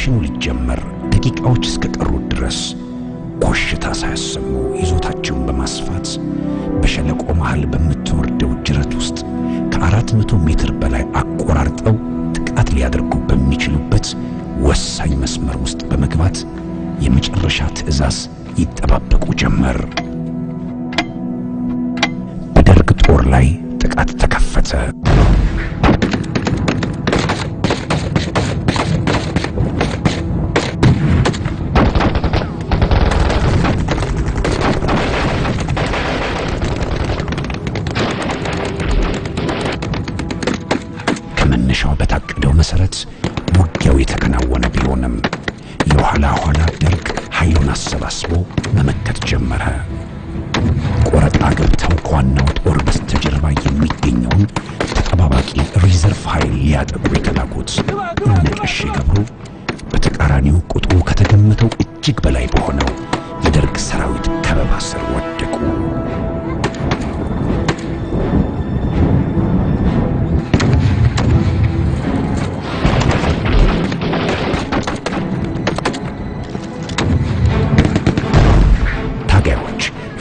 ኦፕሬሽኑ ሊጀመር ደቂቃዎች እስከቀሩ ድረስ ኮሽታ ሳያሰሙ ይዞታቸውን በማስፋት በሸለቆ መሃል በምትወርደው ጅረት ውስጥ ከ400 ሜትር በላይ አቆራርጠው ጥቃት ሊያደርጉ በሚችሉበት ወሳኝ መስመር ውስጥ በመግባት የመጨረሻ ትዕዛዝ ይጠባበቁ ጀመር። በደርግ ጦር ላይ ጥቃት ተከፈተ። ከመነሻው በታቀደው መሰረት ውጊያው የተከናወነ ቢሆንም የኋላ ደርግ ኃይሉን አሰባስቦ መመከት ጀመረ። ቆረጣ ገብተው ከዋናው ጦር በስተጀርባ የሚገኘውን ተጠባባቂ ሪዘርቭ ኃይል ሊያጠቁ የተላኩት እነ ቀሼ ገብሩ በተቃራኒው ቁጥሩ ከተገመተው እጅግ በላይ በሆነው የደርግ ሰራዊት ከበባ ስር ወደቁ።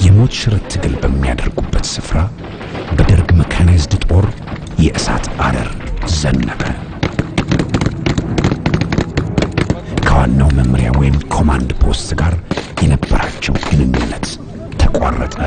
የሞት ሽረት ትግል በሚያደርጉበት ስፍራ በደርግ መካናይዝድ ጦር የእሳት አረር ዘነበ። ከዋናው መምሪያ ወይም ኮማንድ ፖስት ጋር የነበራቸው ግንኙነት ተቋረጠ።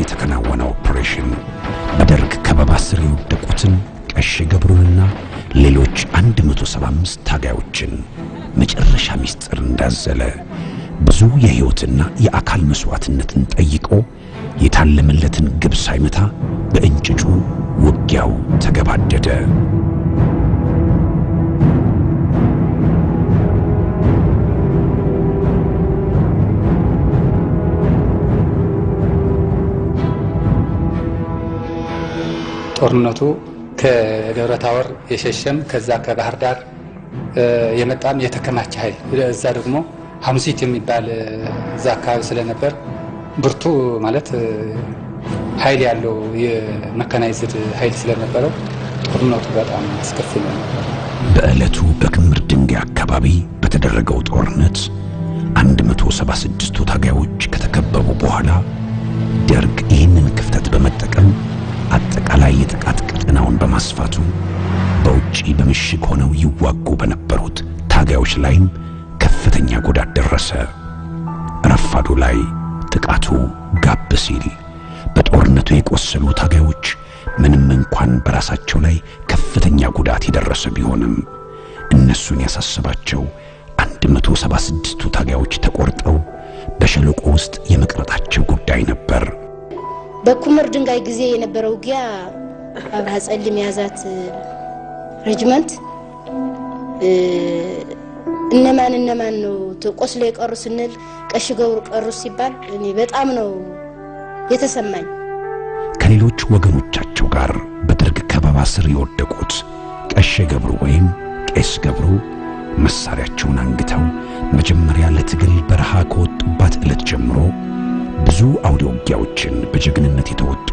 የተከናወነው ኦፕሬሽን በደርግ ከበባ ስር የወደቁትን ቀሼ ገብሩንና ሌሎች 175 ታጋዮችን መጨረሻ ሚስጥር እንዳዘለ ብዙ የሕይወትና የአካል መስዋዕትነትን ጠይቆ የታለመለትን ግብ ሳይመታ በእንጭጩ ውጊያው ተገባደደ። ጦርነቱ ከደብረታወር የሸሸም ከዛ ከባህር ዳር የመጣም የተከማቸ ኃይል እዛ ደግሞ ሐሙሲት የሚባል እዛ አካባቢ ስለነበር ብርቱ ማለት ኃይል ያለው የመካናይዝድ ኃይል ስለነበረው ጦርነቱ በጣም አስከፊ ነው። በዕለቱ በክምር ድንጋይ አካባቢ በተደረገው ጦርነት 176 ታጋዮች ከተከበቡ በኋላ ደርግ ይህንን ክፍተት በመጠቀም አጠቃላይ የጥቃት ቀጠናውን በማስፋቱ በውጪ በምሽግ ሆነው ይዋጉ በነበሩት ታጋዮች ላይም ከፍተኛ ጉዳት ደረሰ። ረፋዱ ላይ ጥቃቱ ጋብ ሲል በጦርነቱ የቆሰሉ ታጋዮች ምንም እንኳን በራሳቸው ላይ ከፍተኛ ጉዳት የደረሰ ቢሆንም እነሱን ያሳሰባቸው 176ቱ ታጋዮች ተቆርጠው በሸለቆ ውስጥ የመቅረታቸው ጉዳይ ነበር። በኩምር ድንጋይ ጊዜ የነበረው ውጊያ አብርሃ ጸልም ያዛት ሬጅመንት እነማን ነው ተቆስለ የቀሩ ስንል ቀሼ ገብሩ ቀሩ ሲባል እኔ በጣም ነው የተሰማኝ። ከሌሎች ወገኖቻቸው ጋር በደርግ ከበባ ስር የወደቁት ቀሼ ገብሩ ወይም ቄስ ገብሩ መሳሪያቸውን አንግተው መጀመሪያ ለትግል በረሃ ከወጡባት ዕለት ጀምሮ ብዙ አውደ ውጊያዎችን በጀግንነት የተወጡ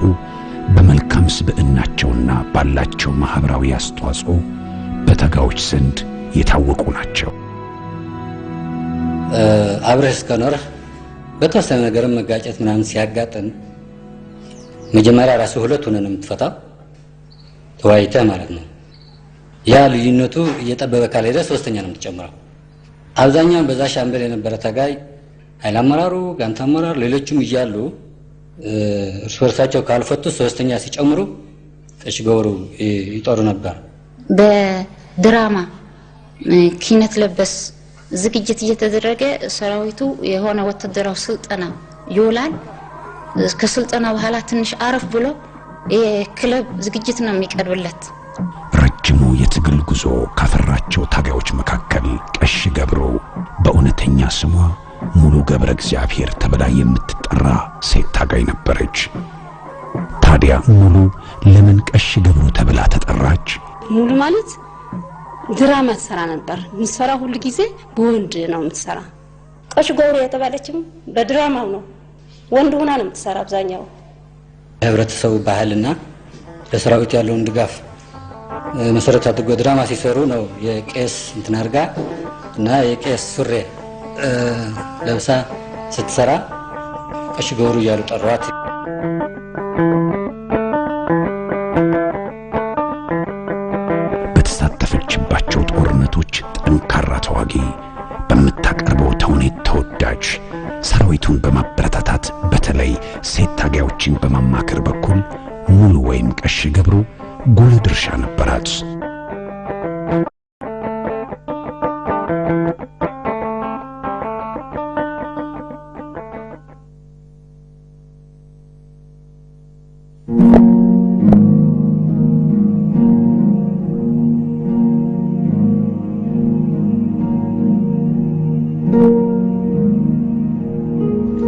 በመልካም ስብዕናቸውና ባላቸው ማህበራዊ አስተዋጽኦ በታጋዮች ዘንድ የታወቁ ናቸው። አብረህ እስከኖርህ በተወሰነ ነገር መጋጨት ምናምን ሲያጋጥም መጀመሪያ ራሱ ሁለቱን ነው የምትፈታው ተወያይተህ ማለት ነው። ያ ልዩነቱ እየጠበበ ካልሄደ ሶስተኛ ነው የምትጨምረው። አብዛኛው በዛ ሻምበል የነበረ ታጋይ ኃይል አመራሩ ጋንታ አመራር ሌሎችም እያሉ እርስ በርሳቸው ካልፈቱ ሶስተኛ ሲጨምሩ ቀሼ ገብሩ ይጦሩ ነበር። በድራማ ኪነት ለበስ ዝግጅት እየተደረገ ሰራዊቱ የሆነ ወታደራዊ ስልጠና ይውላል። ከስልጠና በኋላ ትንሽ አረፍ ብሎ የክለብ ዝግጅት ነው የሚቀርብለት። ረጅሙ የትግል ጉዞ ካፈራቸው ታጋዮች መካከል ቀሼ ገብሩ በእውነተኛ ስሟ ሙሉ ገብረ እግዚአብሔር ተብላ የምትጠራ ሴት ታጋይ ነበረች። ታዲያ ሙሉ ለምን ቀሽ ገብሩ ተብላ ተጠራች? ሙሉ ማለት ድራማ ትሰራ ነበር። ምትሰራ ሁሉ ጊዜ በወንድ ነው ምትሰራ። ቀሽ ገብሩ የተባለችም በድራማው ነው፣ ወንድ ሆና ነው ምትሰራ። አብዛኛው ህብረተሰቡ ባህልና ለሰራዊት ያለውን ድጋፍ መሰረት አድርጎ ድራማ ሲሰሩ ነው የቄስ እንትን አድርጋ እና የቄስ ሱሪ ለብሳ ስትሰራ ቀሽ ገብሩ እያሉ ጠሯት። በተሳተፈችባቸው ጦርነቶች ጠንካራ ተዋጊ፣ በምታቀርበው ተውኔት ተወዳጅ፣ ሰራዊቱን በማበረታታት በተለይ ሴት ታጋዮችን በማማከር በኩል ሙሉ ወይም ቀሽ ገብሩ ጉልህ ድርሻ ነበራት።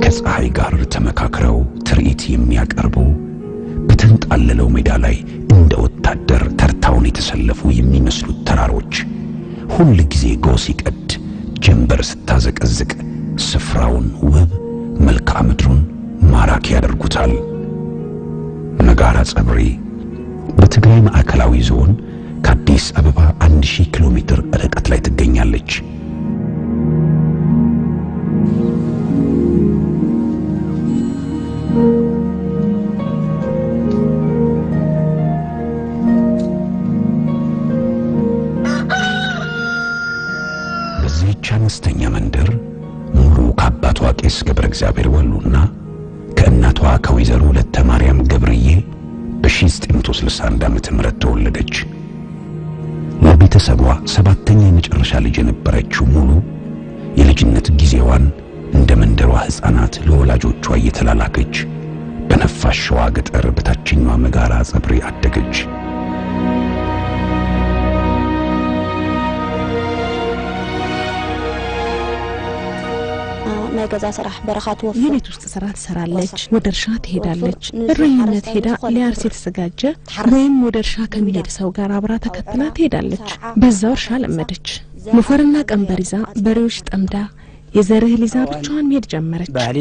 ከፀሐይ ጋር ተመካክረው ትርኢት የሚያቀርቡ በተንጣለለው ሜዳ ላይ እንደ ወታደር ተርታውን የተሰለፉ የሚመስሉት ተራሮች ሁል ጊዜ ጎህ ሲቀድ ጀንበር ስታዘቀዝቅ ስፍራውን ውብ፣ መልክዓ ምድሩን ማራኪ ያደርጉታል። መጋራ ጸብሪ በትግራይ ማዕከላዊ ዞን ከአዲስ አበባ 1000 ኪሎ ሜትር ርቀት ላይ ትገኛለች። በዚህች አነስተኛ መንደር ሙሉ ከአባቷ ቄስ ገብረ እግዚአብሔር ወሉና ከእናቷ ከወይዘሮ ወለተ ማርያም ገብርዬ በ1961 ዓመተ ምህረት ተወለደች። ለቤተሰቧ ሰባተኛ የመጨረሻ ልጅ የነበረችው ሙሉ የልጅነት ጊዜዋን እንደ መንደሯ ሕፃናት ለወላጆቿ እየተላላከች በነፋሻዋ ገጠር በታችኛዋ መጋራ ጸብሪ አደገች። ነገዛ ስራህ በረኻት ወፍ የቤት ውስጥ ስራ ትሰራለች፣ ወደ እርሻ ትሄዳለች። እረኝነት ሄዳ ሊያርስ የተዘጋጀ ወይም ወደ እርሻ ከሚሄድ ሰው ጋር አብራ ተከትላ ትሄዳለች። በዛው እርሻ ለመደች። ሞፈርና ቀንበር ይዛ በሬዎች ጠምዳ የዘርህ ሊዛ ብቻዋን መሄድ ጀመረች። ባህሊ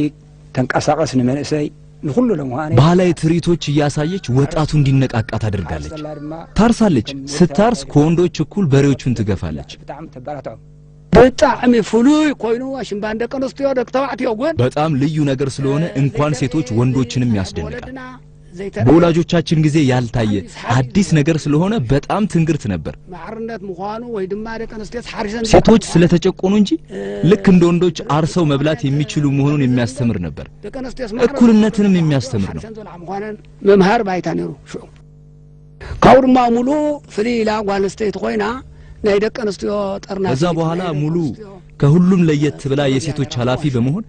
ተንቀሳቀስ ንመንእሰይ ንሁሉ ለምሃኔ ባህላዊ ትርኢቶች እያሳየች ወጣቱ እንዲነቃቃ ታደርጋለች። ታርሳለች። ስታርስ ከወንዶች እኩል በሬዎቹን ትገፋለች። በጣም ፍሉይ ኮይኑ አሽምባን ደቀ ነስትዮ ደቅ ተባዕትዮ ጎን በጣም ልዩ ነገር ስለሆነ እንኳን ሴቶች ወንዶችንም ያስደንቃል። በወላጆቻችን ጊዜ ያልታየ አዲስ ነገር ስለሆነ በጣም ትንግርት ነበር። ማዕርነት ምዃኑ ወይ ድማ ደቀ ነስትዮ ሓሪሰን ሴቶች ስለተጨቆኑ እንጂ ልክ እንደ ወንዶች አርሰው መብላት የሚችሉ መሆኑን የሚያስተምር ነበር። እኩልነትንም የሚያስተምር ነው። መምሃር ባይታ ነሩ ካውድማ ሙሉ ፍሊላ ጓልስተይት ኮይና ናይ ደቀ ነስትዮ ጠርና ከዛ በኋላ ሙሉ ከሁሉም ለየት ብላ የሴቶች ኃላፊ በመሆን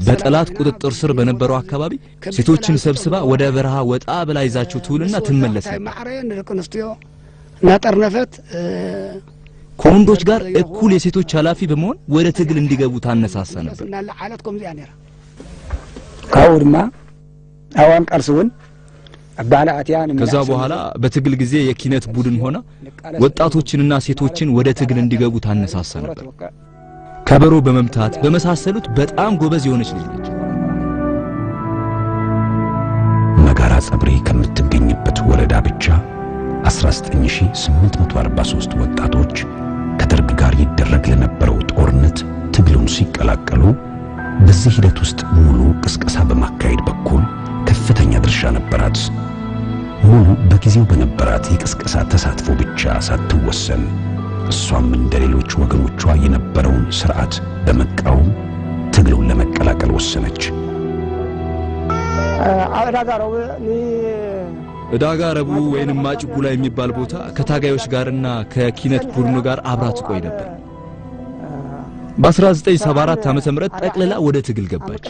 በጠላት ቁጥጥር ስር በነበረው አካባቢ ሴቶችን ሰብስባ ወደ በረሃ ወጣ ብላ ይዛቸው ትውልና ትመለስ ነበር። ማዕረን ደቀ ነስትዮ ናጠርነፈት ከወንዶች ጋር እኩል የሴቶች ኃላፊ በመሆን ወደ ትግል እንዲገቡ ታነሳሳ ነበር። ካውድማ አዋን ቀርስውን ከዛ በኋላ በትግል ጊዜ የኪነት ቡድን ሆና ወጣቶችንና ሴቶችን ወደ ትግል እንዲገቡ ታነሳሳ ነበር። ከበሮ በመምታት በመሳሰሉት በጣም ጎበዝ የሆነች ልጅ ነች። መጋራ ጸብሪ ከምትገኝበት ወረዳ ብቻ 19843 ወጣቶች ከደርግ ጋር ይደረግ ለነበረው ጦርነት ትግሉን ሲቀላቀሉ በዚህ ሂደት ውስጥ ሙሉ ቅስቀሳ በማካሄድ በኩል ከፍተኛ ድርሻ ነበራት። ሙሉ በጊዜው በነበራት የቅስቀሳ ተሳትፎ ብቻ ሳትወሰን እሷም እንደሌሎች ወገኖቿ የነበረውን ስርዓት በመቃወም ትግሉን ለመቀላቀል ወሰነች። ዕዳጋ ረቡዕ ወይንም ማጭጉላ የሚባል ቦታ ከታጋዮች ጋርና ከኪነት ቡድኑ ጋር አብራ ትቆይ ነበር። በ1974 ዓመተ ምህረት ጠቅልላ ወደ ትግል ገባች።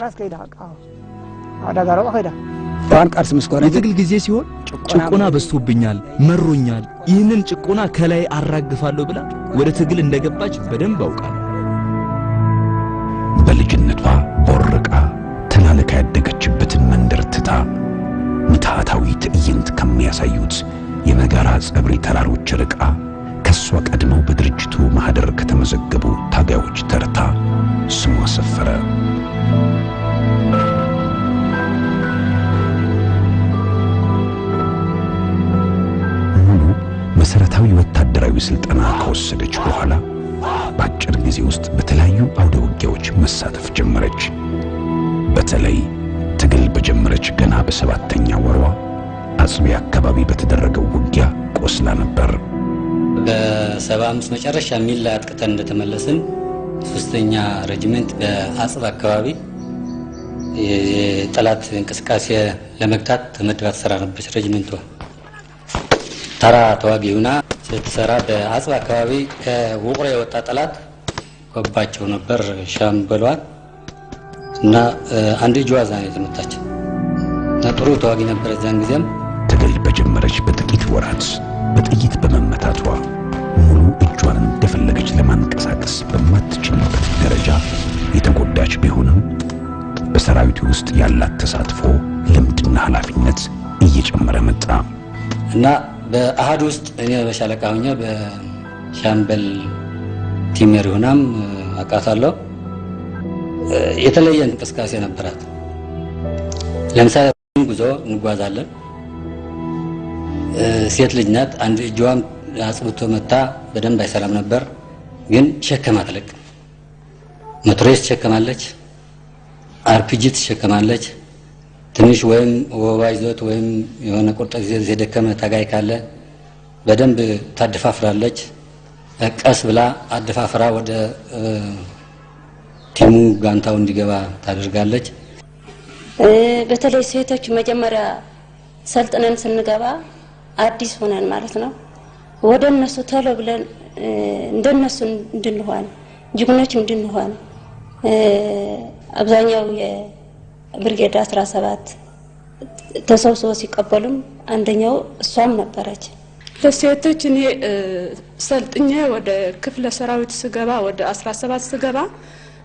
የትግል ጊዜ ሲሆን ጭቆና በዝቶብኛል፣ መሮኛል፣ ይህንን ጭቆና ከላይ አራግፋለሁ ብላ ወደ ትግል እንደገባች በደንብ አውቃለሁ። በልጅነቷ ቦርቃ ተላለካ ያደገችበትን መንደር ትታ ምትሃታዊ ትዕይንት ከሚያሳዩት የመጋራ ጸብሪ ተራሮች ርቃ ከሷ ቀድመው በድርጅቱ ማህደር ከተመዘገቡ ታጋዮች ተርታ ስሟ ሰፈረ። ሙሉ መሰረታዊ ወታደራዊ ስልጠና ከወሰደች በኋላ በአጭር ጊዜ ውስጥ በተለያዩ አውደ ውጊያዎች መሳተፍ ጀመረች። በተለይ ትግል በጀመረች ገና በ7ኛ ወሯ አጽቢ አካባቢ በተደረገው ውጊያ ቆስላ ነበር። በ75 መጨረሻ ሚል ላይ አጥቅተን እንደተመለስን 3ኛ ሬጂመንት በአጽብ አካባቢ የጠላት እንቅስቃሴ ለመግታት ተመድባ ትሰራ ነበር። ሬጂመንቷ ተራ ተዋጊ ሆና ስትሰራ በአጽብ አካባቢ ከውቅሮ የወጣ ጠላት ከባቸው ነበር። ሻምበሏት እና አንድ ጇዛ ነው የተመታች። ጥሩ ተዋጊ ነበር። እዛን ጊዜም ትግል በጀመረች በጥቂት ወራት በጥይት በመመታቷ ሙሉ እጇን እንደፈለገች ለማንቀሳቀስ በማትችልበት ደረጃ የተጎዳች ቢሆንም በሰራዊቱ ውስጥ ያላት ተሳትፎ ልምድና ኃላፊነት እየጨመረ መጣ እና በአሃድ ውስጥ እኔ በሻለቃ ሆኜ በሻምበል ቲሜር ሆናም አቃታለሁ። የተለየ እንቅስቃሴ ነበራት። ለምሳሌ ጉዞ እንጓዛለን። ሴት ልጅ ናት። አንድ እጇም አጽብቶ መታ በደንብ አይሰራም ነበር፣ ግን ሸከም አትለቅም። መትሮስ ትሸከማለች፣ አርፒጂ ትሸከማለች። ትንሽ ወይም ወባ ይዞት ወይም የሆነ ቁርጥ ጊዜ የደከመ ታጋይ ካለ በደንብ ታደፋፍራለች። ቀስ ብላ አደፋፍራ ወደ ቲሙ ጋንታው እንዲገባ ታደርጋለች። በተለይ ሴቶች መጀመሪያ ሰልጥነን ስንገባ አዲስ ሆነን ማለት ነው ወደ እነሱ ቶሎ ብለን እንደነሱ እንድንሆን ጅግኖች እንድንሆን አብዛኛው የብርጌድ 17 ተሰብስበው ሲቀበሉም አንደኛው እሷም ነበረች። ለሴቶች እኔ ሰልጥኜ ወደ ክፍለ ሰራዊት ስገባ ወደ 17 ስገባ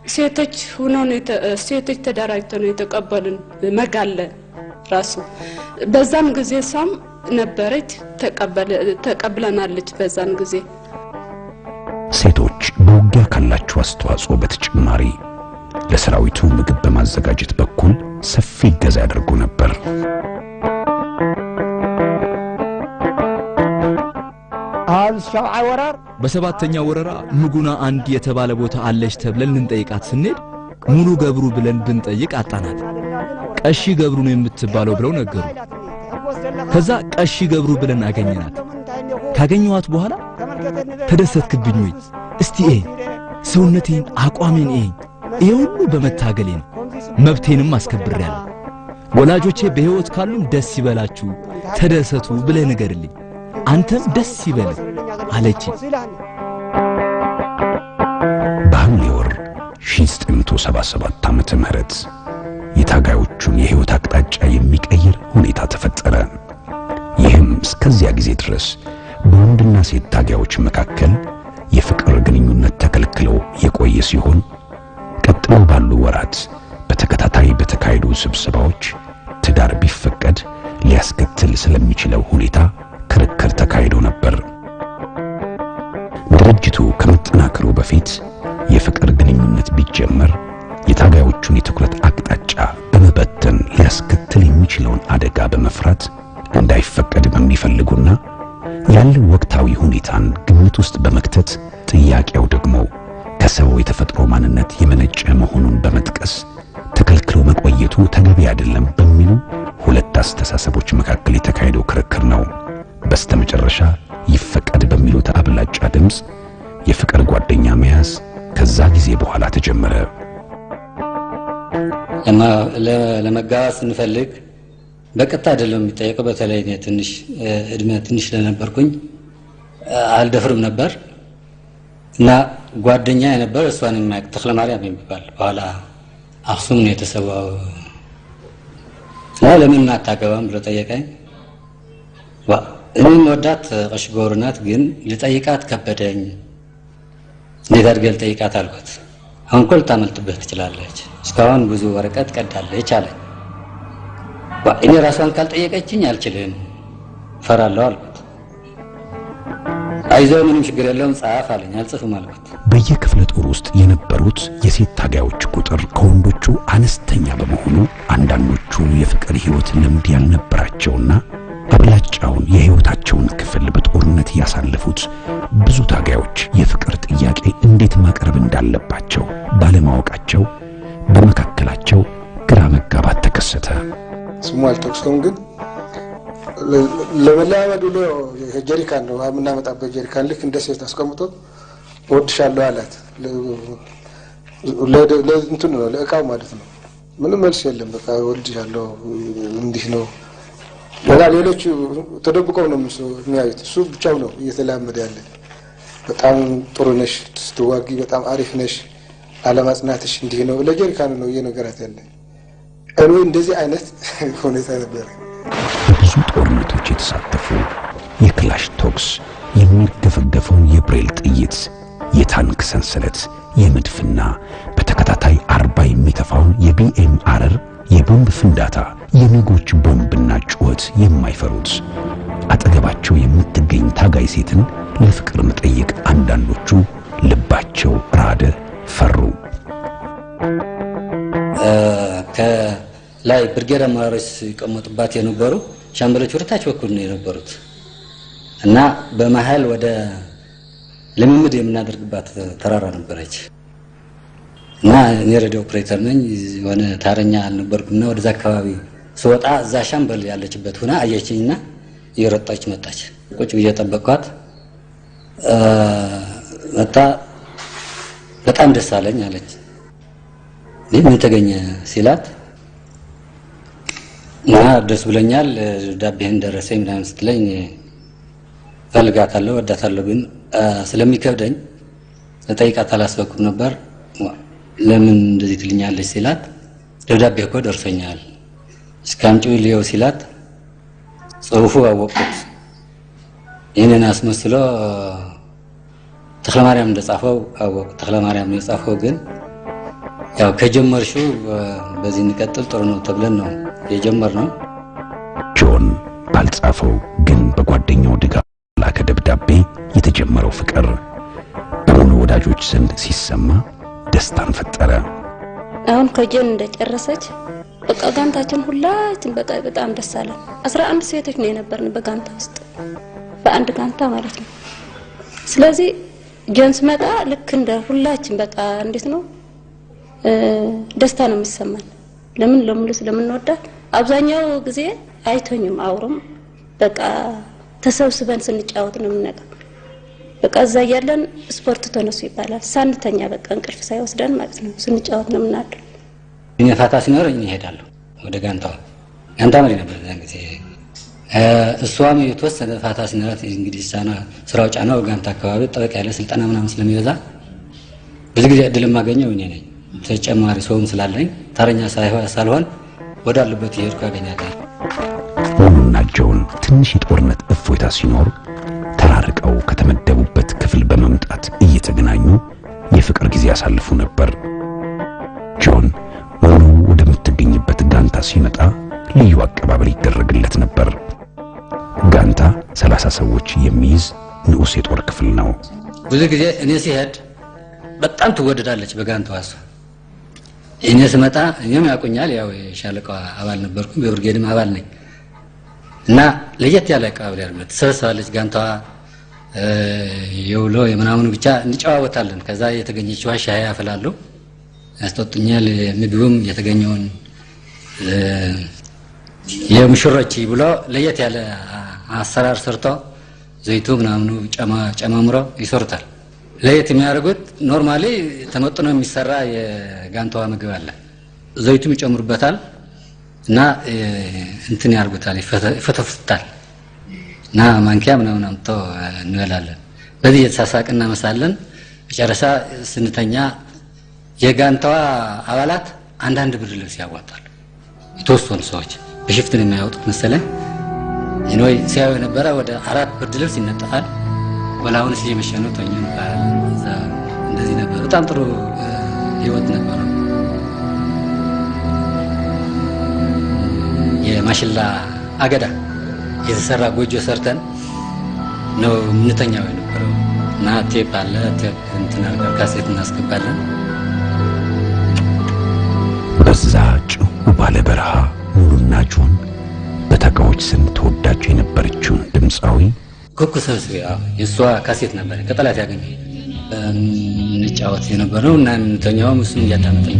ሴቶች ሆነው ሴቶች ተደራጅተው ነው የተቀበሉን። መጋለ ራሱ በዛም ጊዜ እሷም ነበረች ተቀብለናለች። በዛን ጊዜ ሴቶች በውጊያ ካላቸው አስተዋጽኦ በተጨማሪ ለሰራዊቱ ምግብ በማዘጋጀት በኩል ሰፊ እገዛ ያደርጉ ነበር። በ7ኛ ወረራ ምጉና አንድ የተባለ ቦታ አለች ተብለን ልንጠይቃት ስንሄድ ሙሉ ገብሩ ብለን ብንጠይቅ አጣናት። ቀሺ ገብሩ ነው የምትባለው ብለው ነገሩ። ከዛ ቀሺ ገብሩ ብለን አገኘናት። ካገኘዋት በኋላ ተደሰትክብኝ ወይ? እስቲ ሰውነቴን አቋሜን ይሄ ሁሉ በመታገሌ ነው። መብቴንም አስከብሬያለሁ። ወላጆቼ በሕይወት ካሉም ደስ ይበላችሁ ተደሰቱ ብለህ ንገርልኝ፣ አንተም ደስ ይበል አለች። በሐምሌ ወር 1977 ዓመተ ምህረት የታጋዮቹን የሕይወት አቅጣጫ የሚቀይር ሁኔታ ተፈጠረ። ይህም እስከዚያ ጊዜ ድረስ በወንድና ሴት ታጋዮች መካከል የፍቅር ግንኙነት ተከልክለው የቆየ ሲሆን ቀጥሎ ባሉ ወራት በተከታታይ በተካሄዱ ስብሰባዎች ትዳር ቢፈቀድ ሊያስከትል ስለሚችለው ሁኔታ ክርክር ተካሂዶ ነበር። ድርጅቱ ከመጠናከሩ በፊት የፍቅር ግንኙነት ቢጀመር የታጋዮቹን የትኩረት አቅጣጫ በመበተን ሊያስከትል የሚችለውን አደጋ በመፍራት እንዳይፈቀድ በሚፈልጉና ያለው ወቅታዊ ሁኔታን ግምት ውስጥ በመክተት ጥያቄው ደግሞ ከሰው የተፈጥሮ ማንነት የመነጨ መሆኑን በመጥቀስ ተከልክሎ መቆየቱ ተገቢ አይደለም በሚሉ ሁለት አስተሳሰቦች መካከል የተካሄደው ክርክር ነው በስተመጨረሻ ይፈቀድ በሚሉት አብላጫ ድምፅ የፍቅር ጓደኛ መያዝ ከዛ ጊዜ በኋላ ተጀመረ። ለመጋባት ስንፈልግ በቀጥታ አይደለም የሚጠየቀው። በተለይ ትንሽ እድሜ ትንሽ ለነበርኩኝ አልደፍርም ነበር እና ጓደኛ የነበር እሷን የማያውቅ ተክለ ማርያም የሚባል በኋላ አክሱም ነው የተሰዋው። ለምን አታገባም ብሎ ጠየቀኝ። እኔም ወዳት ቀሽ ገብሩ ናት፣ ግን ልጠይቃት ከበደኝ። እንዴት አድርጌ ልጠይቃት አልኳት። አሁን እኮ ልታመልጥበት ትችላለች፣ እስካሁን ብዙ ወረቀት ቀዳለች አለኝ። እኔ ራሷን ካልጠየቀችኝ አልችልም ፈራለሁ አልኩት። አይዞህ ምንም ችግር የለውም ጻፍ አለኝ። አልጽፍም አልኩት። በየክፍለ ጦር ውስጥ የነበሩት የሴት ታጋዮች ቁጥር ከወንዶቹ አነስተኛ በመሆኑ አንዳንዶቹ የፍቅር ሕይወት ልምድ ያልነበራቸውና አብላጫውን የሕይወታቸውን ክፍል በጦርነት ያሳለፉት ብዙ ታጋዮች የፍቅር ጥያቄ እንዴት ማቅረብ እንዳለባቸው ባለማወቃቸው በመካከላቸው ግራ መጋባት ተከሰተ። ስሙ አልጠቅሰውም፣ ግን ለመለማመድ ብሎ ጀሪካን ነው የምናመጣበት ጀሪካን ልክ እንደ ሴት አስቀምጦ እወድሻለሁ አላት። ለእንትን ነው ለእቃው ማለት ነው። ምንም መልስ የለም። በቃ እወድሻለሁ እንዲህ ነው። ሌላ ሌሎቹ ተደብቀው ነው የሚያዩት። እሱ ብቻው ነው እየተላመደ ያለ። በጣም ጥሩ ነሽ፣ ስትዋጊ በጣም አሪፍ ነሽ፣ አለማጽናትሽ እንዲህ ነው። ለጀሪካኑ ነው እየነገራት ያለ። እኔ እንደዚህ አይነት ሁኔታ ነበር። በብዙ ጦርነቶች የተሳተፉ የክላሽ ቶክስ፣ የሚገፈገፈውን የብሬል ጥይት፣ የታንክ ሰንሰለት፣ የመድፍና በተከታታይ 40 የሚተፋውን የቢኤም አረር፣ የቦምብ ፍንዳታ፣ የሚጎች ቦምብና ጩኸት የማይፈሩት አጠገባቸው የምትገኝ ታጋይ ሴትን ለፍቅር መጠየቅ አንዳንዶቹ ልባቸው ራደ፣ ፈሩ። ከላይ ብርጌድ አመራሮች ሲቀመጡባት የነበሩ ሻምበሎች ወርታች በኩል ነው የነበሩት እና በመሃል ወደ ልምምድ የምናደርግባት ተራራ ነበረች እና እኔ ሬዲዮ ኦፕሬተር ነኝ። የሆነ ታረኛ አልነበርኩምና ወደዛ አካባቢ ስወጣ እዛ ሻምበል ያለችበት ሆና አየችኝና እየሮጣች መጣች። ቁጭ ብዬ ጠበቅኳት። መጣ። በጣም ደስ አለኝ አለች። ምን ተገኘ ሲላት ደስ ብለኛል ደብዳቤህን ደረሰኝ ምናምን ስትለኝ ፈልጋታለሁ ወዳታለሁ፣ ግን ስለሚከብደኝ ለጠይቃት አላሰብኩም ነበር። ለምን እንደዚህ ትልኛለች ሲላት ደብዳቤ እኮ ደርሶኛል እስካምጪው ልየው ሲላት ጽሁፉ አወቅኩት። ይህንን አስመስሎ ተክለማርያም እንደጻፈው አወቅ። ተክለማርያም ነው የጻፈው፣ ግን ያው ከጀመርሽው በዚህ እንቀጥል ጥሩ ነው ተብለን ነው የጀመርነው። ጆን ባልጻፈው ግን በጓደኛው ድጋፍ ላከ ደብዳቤ የተጀመረው ፍቅር በሙሉ ወዳጆች ዘንድ ሲሰማ ደስታን ፈጠረ። አሁን ከጆን እንደጨረሰች በቃ ጋንታችን ሁላችን በቃ በጣም ደስ አለን። 11 ሴቶች ነው የነበርን በጋንታ ውስጥ በአንድ ጋንታ ማለት ነው። ስለዚህ ጆን ስመጣ ልክ እንደ ሁላችን በቃ እንዴት ነው ደስታ ነው የሚሰማን። ለምን ለሙሉ ስለምንወዳት አብዛኛው ጊዜ አይተኙም አውሩም በቃ ተሰብስበን ስንጫወት ነው የምንነቃው። በቃ እዛ ያለን ስፖርት ተነሱ ይባላል። ሳንተኛ በቃ እንቅልፍ ሳይወስደን ማለት ነው ስንጫወት ነው የምናድር። እኔ ፋታ ሲኖረኝ እሄዳለሁ ወደ ጋንታው። ጋንታ መሪ ነበር እዛ ጊዜ። እሷም የተወሰነ ፋታ ሲኖራት እንግዲህ ስራው ጫናው ጋንታ አካባቢ ጠበቅ ያለ ስልጠና ምናምን ስለሚበዛ ብዙ ጊዜ እድል የማገኘው እኔ ነኝ። ተጨማሪ ሰውም ስላለኝ ተረኛ ሳልሆን ወዳለበት ይሄድኩ ያገኛታል። ሙሉና ጆን ትንሽ የጦርነት እፎይታ ሲኖር ተራርቀው ከተመደቡበት ክፍል በመምጣት እየተገናኙ የፍቅር ጊዜ ያሳልፉ ነበር። ጆን ሙሉ ወደምትገኝበት ጋንታ ሲመጣ ልዩ አቀባበል ይደረግለት ነበር። ጋንታ 30 ሰዎች የሚይዝ ንዑስ የጦር ክፍል ነው። ብዙ ጊዜ እኔ ሲሄድ በጣም ትወደዳለች በጋንታው። እኔ ስመጣ እኔም ያውቁኛል፣ ያው የሻለቃው አባል ነበርኩ፣ በብርጌድም አባል ነኝ እና ለየት ያለ አቀባበል ያደርግለት ተሰብስባለች ጋንታዋ። የውሎ የምናምኑ ብቻ እንጨዋወታለን። ከዛ የተገኘችው ሻይ ያፈላሉ ያስጠጡኛል። ምግብም የተገኘውን የሙሽሮች ብሎ ለየት ያለ አሰራር ሰርቶ ዘይቱ ምናምኑ ጨማምሮ ይሰሩታል። ለየት የሚያደርጉት ኖርማሊ ተመጥኖ የሚሰራ የጋንታዋ ምግብ አለ። ዘይቱም ይጨምሩበታል እና እንትን ያርጉታል፣ ይፈተፍታል እና ማንኪያ ምናምን አምጥተው እንበላለን። በዚህ የተሳሳቅን እናመሳለን። መጨረሻ ስንተኛ የጋንታዋ አባላት አንዳንድ ብርድ ልብስ ያዋጣሉ። የተወሰኑ ሰዎች በሽፍትን የሚያወጡት መሰለኝ ወይ ሲያዩ የነበረ ወደ 4 ብርድ ልብስ ይነጠፋል። ወላውን ሲመሸኑ ተኙ ይባላል። እንደዚህ ነበር። በጣም ጥሩ ህይወት ነበር። ማሽላ አገዳ የተሰራ ጎጆ ሰርተን ነው ምንተኛው የነበረው እና ቴፕ አለ ቴፕ እንትና ካሴት እናስገባለን። በዛ ጭው ባለ በረሃ ሙሉና ጆን በተቃዎች ስም ተወዳጅ የነበረችውን ድምፃዊ ኩኩ ሰብስቤ የሷ ካሴት ነበር ከጠላት ያገኘ እንጫወት የነበረው እና ምንተኛው እሱን እያዳመጠኝ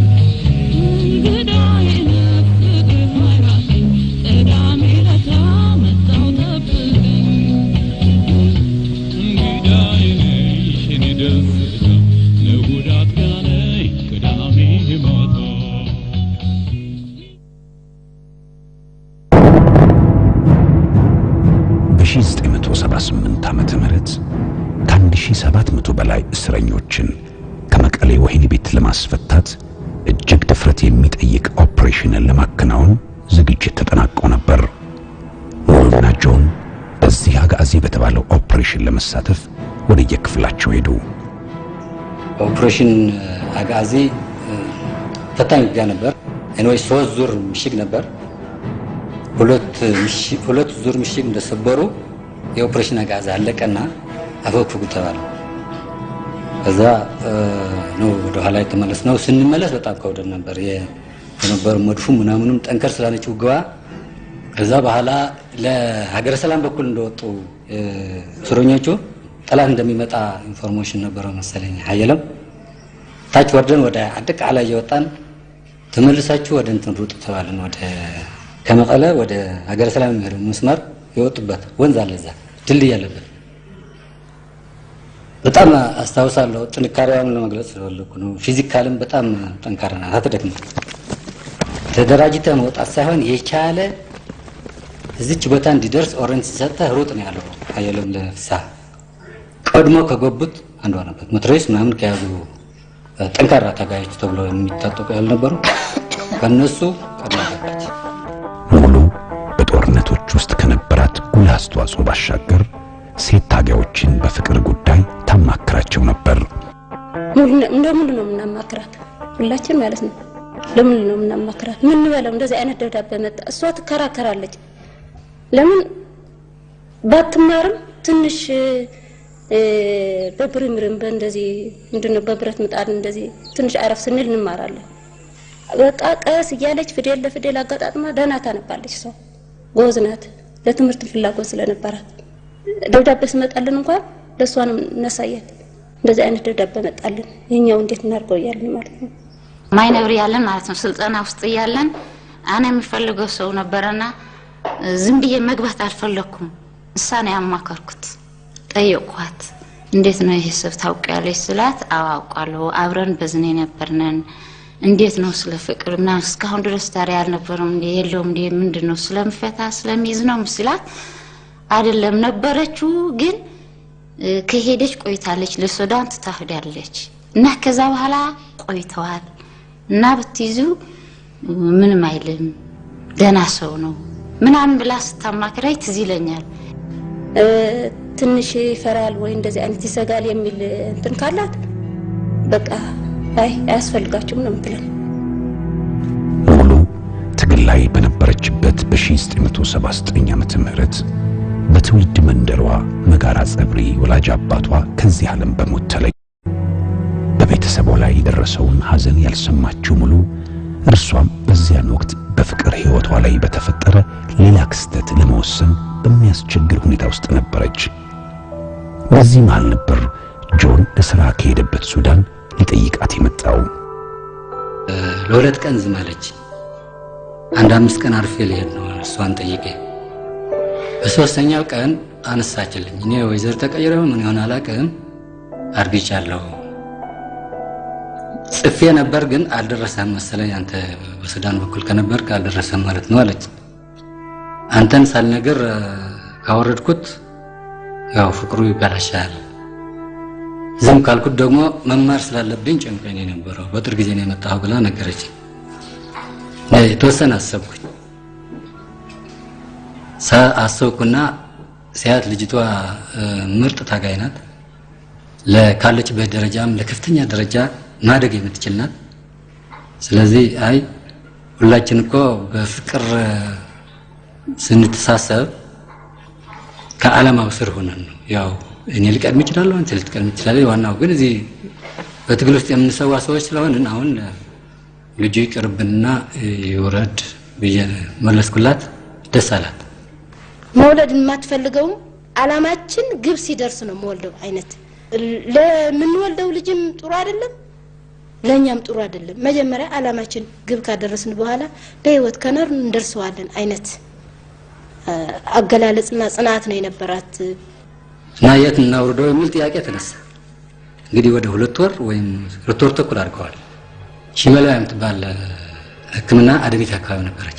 በ1978 ዓመተ ምህረት ከ1700 በላይ እስረኞችን ከመቀሌ ወህኒ ቤት ለማስፈታት እጅግ ድፍረት የሚጠይቅ ኦፕሬሽንን ለማከናወን ዝግጅት ተጠናቆ ነበር። ሙሉና ጆን በዚህ አጋዚ በተባለው ኦፕሬሽን ለመሳተፍ ወደ የክፍላቸው ሄዱ። ኦፕሬሽን አጋዚ ፈታኝ ጋር ነበር። እኔ 3 ዙር ምሽግ ነበር። ሁለት ዙር ምሽግ እንደሰበሩ የኦፕሬሽን አጋዚ አለቀና አፈግፍጉ ተባለ። ከዛ ነው ወደ ኋላ የተመለስነው። ስንመለስ በጣም ከወደን ነበር የነበረው መድፉ ምናምንም ጠንከር ስላለች ውግባ። ከዛ በኋላ ለሀገረ ሰላም በኩል እንደወጡ እስረኞቹ ጠላት እንደሚመጣ ኢንፎርሜሽን ነበረው መሰለኝ። ሀየለም ታች ወርደን ወደ አደቅ አላ እየወጣን ተመልሳችሁ ወደ እንትን ሩጥ ተባልን። ወደ ከመቀለ ወደ ሀገረ ሰላም የሚሄደው መስመር የወጡበት ወንዝ አለ፣ እዛ ድልድይ ያለበት በጣም አስታውሳለሁ። ጥንካሬውን ለመግለጽ ስለወለኩ ነው። ፊዚካልም በጣም ጠንካራ ናት፣ አትደክም። ተደራጅተህ መውጣት ሳይሆን የቻለ እዚች ቦታ እንዲደርስ ኦሬንት ሰጥተህ ሩጥ ነው ያለው። ሀየለም ለፍሳ ቀድሞ ከገቡት አንዷ ነበር። መትረየስ ምናምን ከያዙ ጠንካራ ታጋዮች ተብሎ የሚታጠቁ ያልነበሩ ከነሱ ቀድማ ገባች። ሙሉ በጦርነቶች ውስጥ ከነበራት ጉልህ አስተዋጽኦ ባሻገር ሴት ታጋዮችን በፍቅር ጉዳይ ታማክራቸው ነበር። ለምን ነው የምናማክራት? ሁላችን ማለት ነው። ለምን ነው የምናማክራት? ምን በለው እንደዚህ አይነት ደብዳቤ መጣ፣ እሷ ትከራከራለች። ለምን ባትማርም ትንሽ በብርምርም በእንደዚህ ምንድነው በብረት ምጣድ እንደዚህ ትንሽ አረፍ ስንል እንማራለን። በቃ ቀስ እያለች ፊደል ለፊደል አጋጣጥማ ደህና ታነባለች። እሷ ጎበዝ ናት። ለትምህርት ፍላጎት ስለነበራት ደብዳቤ ስመጣልን እንኳን ለሷንም እናሳያት። እንደዚህ አይነት ደብዳቤ መጣልን የኛው እንዴት እናርገው ያለን ማለት ነው። ማይነብር ያለን ማለት ነው። ስልጠና ውስጥ ያለን አና የሚፈልገው ሰው ነበርና ዝም ብዬ መግባት አልፈለኩም። እሳኔ ያማከርኩት ጠየቅኳት። እንዴት ነው ይሄ ሰብ ታውቂያለሽ ስላት አዋውቃለሁ፣ አብረን በዝኔ ነበርነን። እንዴት ነው ስለ ፍቅርና እስካሁን ድረስ ታሪያ አልነበረም እንዴ የለውም እንዴ ምንድነው ስለምፈታ ስለሚይዝ ነው ምስላት አይደለም ነበረችው። ግን ከሄደች ቆይታለች፣ ለሱዳን ትታህዳለች እና ከዛ በኋላ ቆይተዋል እና ብትይዙ ምንም አይልም ደህና ሰው ነው ምናምን ብላ ስታማክረኝ ትዝ ይለኛል። ትንሽ ይፈራል ወይ እንደዚህ አይነት ይሰጋል የሚል እንትን ካላት በቃ አይ አያስፈልጋችሁም ነው የምትለን። ሙሉ ትግል ላይ በነበረችበት በ1979 ዓመተ ምህረት በትውልድ መንደሯ መጋራ ጸብሪ ወላጅ አባቷ ከዚህ ዓለም በሞት ተለዩ። በቤተሰቧ ላይ የደረሰውን ሐዘን ያልሰማችው ሙሉ እርሷም በዚያን ወቅት በፍቅር ሕይወቷ ላይ በተፈጠረ ሌላ ክስተት ለመወሰን በሚያስቸግር ሁኔታ ውስጥ ነበረች። በዚህ መሃል ነበር ጆን ለሥራ ከሄደበት ሱዳን ሊጠይቃት የመጣው። ለሁለት ቀን ዝም አለች። አንድ 5 ቀን አርፌ ልሄድ ነው እሷን ጠይቄ። በሶስተኛው ቀን አነሳችልኝ። እኔ ወይዘር ተቀይረው ምን ይሆን አላውቅም አርግቻለሁ ጽፌ ነበር ግን አልደረሰም መሰለኝ። አንተ በሱዳን በኩል ከነበርክ አልደረሰም ማለት ነው አለች። አንተን ሳልነግር ካወረድኩት ያው ፍቅሩ ይበላሻል፣ ዝም ካልኩት ደግሞ መማር ስላለብኝ ጨንቀኝ ነበረው። በጥር ጊዜ ነው የመጣው ብላ ነገረች። የተወሰነ አሰብኩኝ። አሰብኩና ሲያት ልጅቷ ምርጥ ታጋይ ናት። ለካለችበት ደረጃም ለከፍተኛ ደረጃ ማደግ የምትችል ናት። ስለዚህ አይ ሁላችን እኮ በፍቅር ስንተሳሰብ ከዓላማው ስር ሆነን ነው። ያው እኔ ልቀድም እችላለሁ፣ አንተ ልትቀድም ትችላለህ። ዋናው ግን እዚህ በትግል ውስጥ የምንሰዋ ሰዎች ስለሆንን አሁን ልጁ ይቅርብና ይውረድ ብዬ መለስኩላት። ደስ አላት። መውለድ የማትፈልገው ዓላማችን ግብ ሲደርስ ነው መወልደው አይነት ለምንወልደው ልጅም ጥሩ አይደለም፣ ለኛም ጥሩ አይደለም። መጀመሪያ ዓላማችን ግብ ካደረስን በኋላ ለህይወት ከነር እንደርሰዋለን አይነት አገላለጽና ጽናት ነው የነበራት። እና የት እናውርደው የሚል ጥያቄ ተነሳ። እንግዲህ ወደ 2 ወር ወይም 2 ወር ተኩል አድርገዋል። ሺመላ የምትባል ሕክምና አደቤት አካባቢ ነበረች።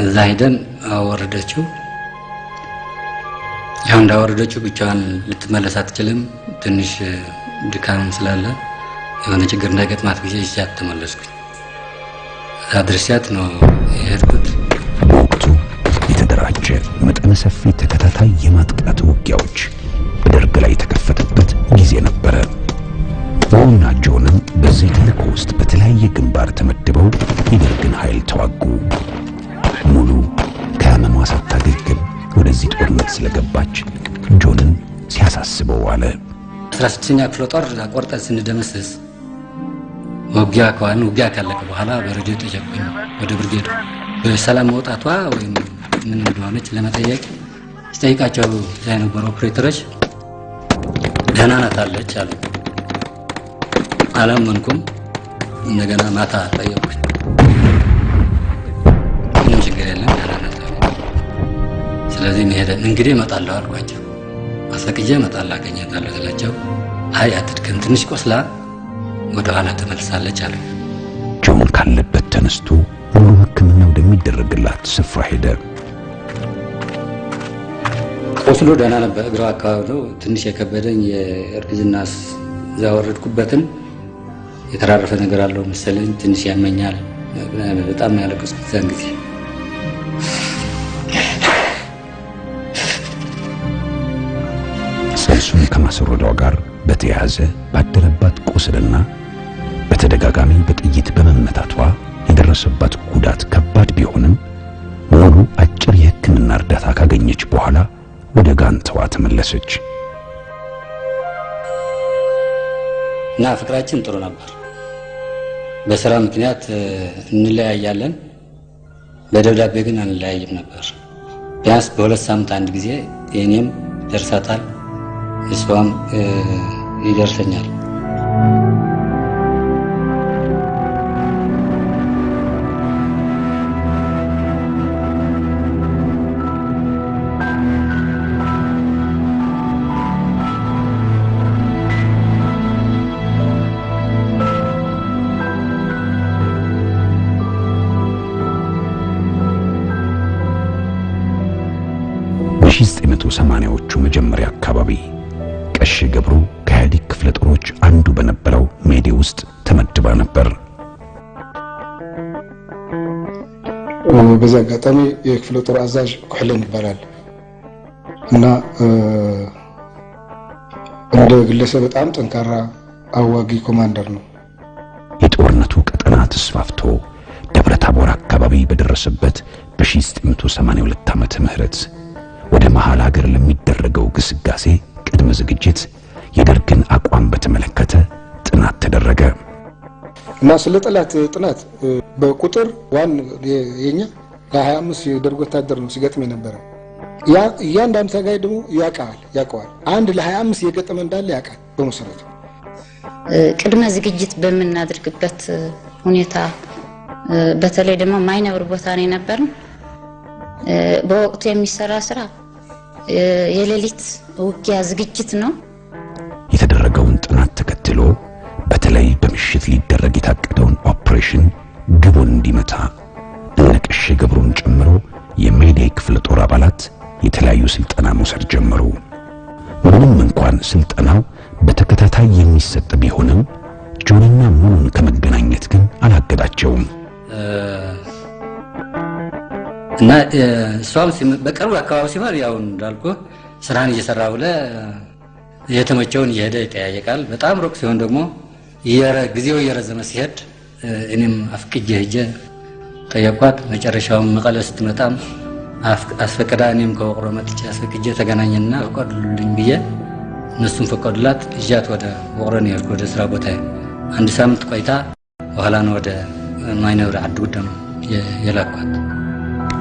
እዛ ሄደን አወረደችው። ያው እንዳወረደችው ብቻዋን ልትመለስ አትችልም። ትንሽ ድካም ስላለ የሆነ ችግር እንዳይገጥማት ጊዜ ይዣት ተመለስኩኝ። አድርሻት ነው የሄድኩት። በወቅቱ የተደራጀ መጠነ ሰፊ ተከታታይ የማጥቃት ውጊያዎች በደርግ ላይ የተከፈተበት ጊዜ ነበረ። ወውና ጆንም በዚህ ተልእኮ ውስጥ በተለያየ ግንባር ተመድበው የደርግን ኃይል ተዋጉ። ሙሉ ከህመሟ ሳታገግም ወደዚህ ጦርነት ስለገባች ጆንን ሲያሳስበው አለ። 16ኛ ክፍለ ጦር አቆርጠን ስንደመስስ ውጊያ ካለቀ በኋላ በሬዲዮ ጠየቁኝ ወደ ብርጌዱ በሰላም መውጣቷ ወይም ምን እንደሆነች ለመጠየቅ ሲጠይቃቸው የነበሩ ኦፕሬተሮች ደህና ናት አለች አሉ። አላመንኩም። እንደገና ማታ ጠየቁኝ። ምንም ችግር የለም ደህና ናት አሉ። ስለዚህ መሄደን እንግዲህ እመጣለሁ አልኳቸው። አሰቅጄ እመጣለሁ አገኛታለሁ ስላቸው አይ አትድከም ትንሽ ቆስላ ወደ ኋላ ተመልሳለች አሉ። ጆን ካለበት ተነስቶ ሙሉ ሕክምና ወደሚደረግላት ስፍራ ሄደ። ቆስሎ ደህና ነበር። እግሯ አካባቢ ነው ትንሽ የከበደኝ የእርግዝና ዛወረድኩበትን የተራረፈ ነገር አለው መሰለኝ። ትንሽ ያመኛል። በጣም ነው ያለቀስኩት ዛን ጊዜ። ጽንሱን ከማስወረዷ ጋር በተያያዘ ባደረባት ቁስልና በተደጋጋሚ በጥይት በመመታቷ የደረሰባት ጉዳት ከባድ ቢሆንም ሙሉ አጭር የሕክምና እርዳታ ካገኘች በኋላ ወደ ጋንታዋ ተመለሰች። እና ፍቅራችን ጥሩ ነበር። በስራ ምክንያት እንለያያለን፣ በደብዳቤ ግን አንለያይም ነበር። ቢያንስ በ2 ሳምንት አንድ ጊዜ የኔም ደርሳታል፣ እሷም ይደርሰኛል። በ1980ዎቹ መጀመሪያ አካባቢ ቀሽ ገብሩ ከኢህአዴግ ክፍለ ጦሮች አንዱ በነበረው ሜዴ ውስጥ ተመድባ ነበር። በዛ አጋጣሚ የክፍለ ጦር አዛዥ ኩሕለን ይባላል እና እንደ ግለሰብ በጣም ጠንካራ አዋጊ ኮማንደር ነው። የጦርነቱ ቀጠና ተስፋፍቶ ደብረ ታቦር አካባቢ በደረሰበት በ1982 ዓመተ ምህረት ወደ መሃል ሀገር ለሚደረገው ግስጋሴ ቅድመ ዝግጅት የደርግን አቋም በተመለከተ ጥናት ተደረገ እና ስለ ጠላት ጥናት በቁጥር ዋን የኛ ለ25 የደርግ ወታደር ነው ሲገጥም የነበረ። ያ እያንዳንዱ ታጋይ ደግሞ ያውቀዋል አንድ ለ25 የገጠመ እንዳለ ያውቃል። በመሰረቱ ቅድመ ዝግጅት በምናደርግበት ሁኔታ በተለይ ደግሞ ማይነብር ቦታ ነው ነበር። በወቅቱ የሚሰራ ስራ የሌሊት ውጊያ ዝግጅት ነው። የተደረገውን ጥናት ተከትሎ በተለይ በምሽት ሊደረግ የታቀደውን ኦፕሬሽን ግቡን እንዲመታ እነቀሽ ገብሩን ጨምሮ የሜዴይ ክፍለ ጦር አባላት የተለያዩ ስልጠና መውሰድ ጀመሩ። ምንም እንኳን ስልጠናው በተከታታይ የሚሰጥ ቢሆንም ጆንና ሙሉን ከመገናኘት ግን አላገዳቸውም። እና እሷም በቅርቡ አካባቢ ሲሆን ያው እንዳልኩ ስራን እየሰራ ብለ የተመቸውን እየሄደ ይጠያየቃል። በጣም ሩቅ ሲሆን ደግሞ ጊዜው እየረዘመ ሲሄድ እኔም አፍቅጄ ሄጄ ጠየኳት። መጨረሻውን መቀለ ስትመጣም አስፈቀዳ እኔም ከወቅሮ መጥቼ አስፈቅጄ ተገናኘንና ፈቀዱልኝ ብዬ እነሱም ፈቀዱላት። እጃት ወደ ወቅሮ ነው የሄድኩ ወደ ስራ ቦታ አንድ ሳምንት ቆይታ በኋላ ነው ወደ ማይነብር አድጉደም የላኳት።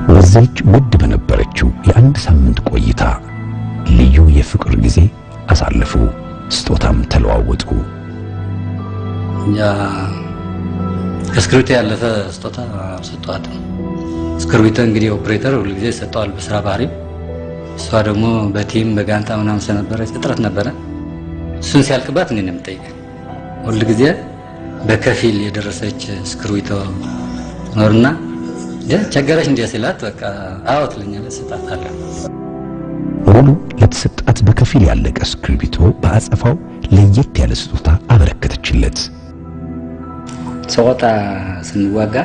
በዚህች ውድ በነበረችው የአንድ ሳምንት ቆይታ ልዩ የፍቅር ጊዜ አሳለፉ። ስጦታም ተለዋወጡ። ያ እስክሪብቶ ያለፈ ስጦታ ሰጥቷት። እስክሪብቶ እንግዲህ ኦፕሬተር ሁሉ ጊዜ ሰጥቷል በስራ ባህሪው። እሷ ደግሞ በቲም በጋንታ ምናምን ስለነበረች እጥረት ነበረ። እሱን ሲያልቅባት እኔ ነው የምጠይቀው ሁሉ ጊዜ በከፊል የደረሰች እስክሪብቶ ኖርና ቸገረሽ እንዲያ ሲላት በቃ አዎ ትለኛለች፣ ሰጣታለሁ። ሙሉ ለተሰጣት በከፊል ያለቀ እስክሪብቶ በአጸፋው ለየት ያለ ስጦታ አበረከተችለት። ሰቆጣ ስንዋጋ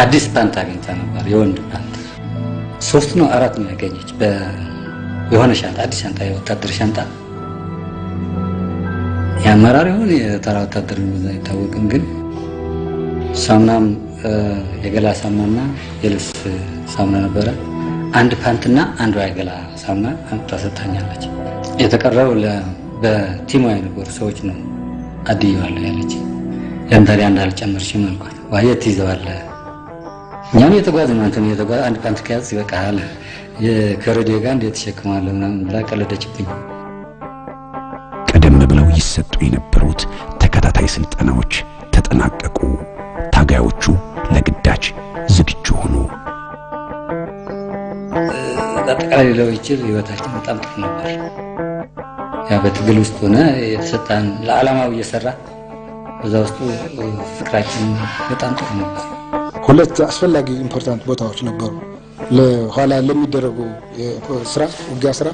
አዲስ ፓንት አግኝታ ነበር፣ የወንድ ፓንት 3 ነው 4 ነው ያገኘች። የሆነ ሻንጣ አዲስ ሻንጣ የወታደር ሻንጣ የአመራር ይሁን የተራ ወታደር አይታወቅም፣ ግን ሳሙናም የገላ ሳሙናና የልብስ ሳሙና ነበረ። አንድ ፓንትና አንድ የገላ ሳሙና ታሰጣኛለች። የተቀረው በቲሙ የነበሩ ሰዎች ነው አድየዋለሁ ያለች። ለምታዲያ እንዳልጨመርሽ መልኳት ዋየት ይዘዋለህ እኛም የተጓዝን አንተም የተጓዝ አንድ ፓንት ከያዝ ይበቃል የከረዴ ጋር እንዴት ተሸክማለሁ ምናምን ብላ ቀለደችብኝ። ቀደም ብለው ይሰጡ የነበሩት ተከታታይ ስልጠናዎች ተጠናቀቁ። ታጋዮቹ ለግዳጅ ዝግጁ ሆኑ። አጠቃላይ ለውጭል ህይወታችን በጣም ጥሩ ነበር። ያ በትግል ውስጥ ሆነ የተሰጣን ለዓላማው እየሰራ በዛ ውስጥ ፍቅራችን በጣም ጥሩ ነበር። ሁለት አስፈላጊ ኢምፖርታንት ቦታዎች ነበሩ። ለኋላ ለሚደረጉ ስራ ውጊያ ስራ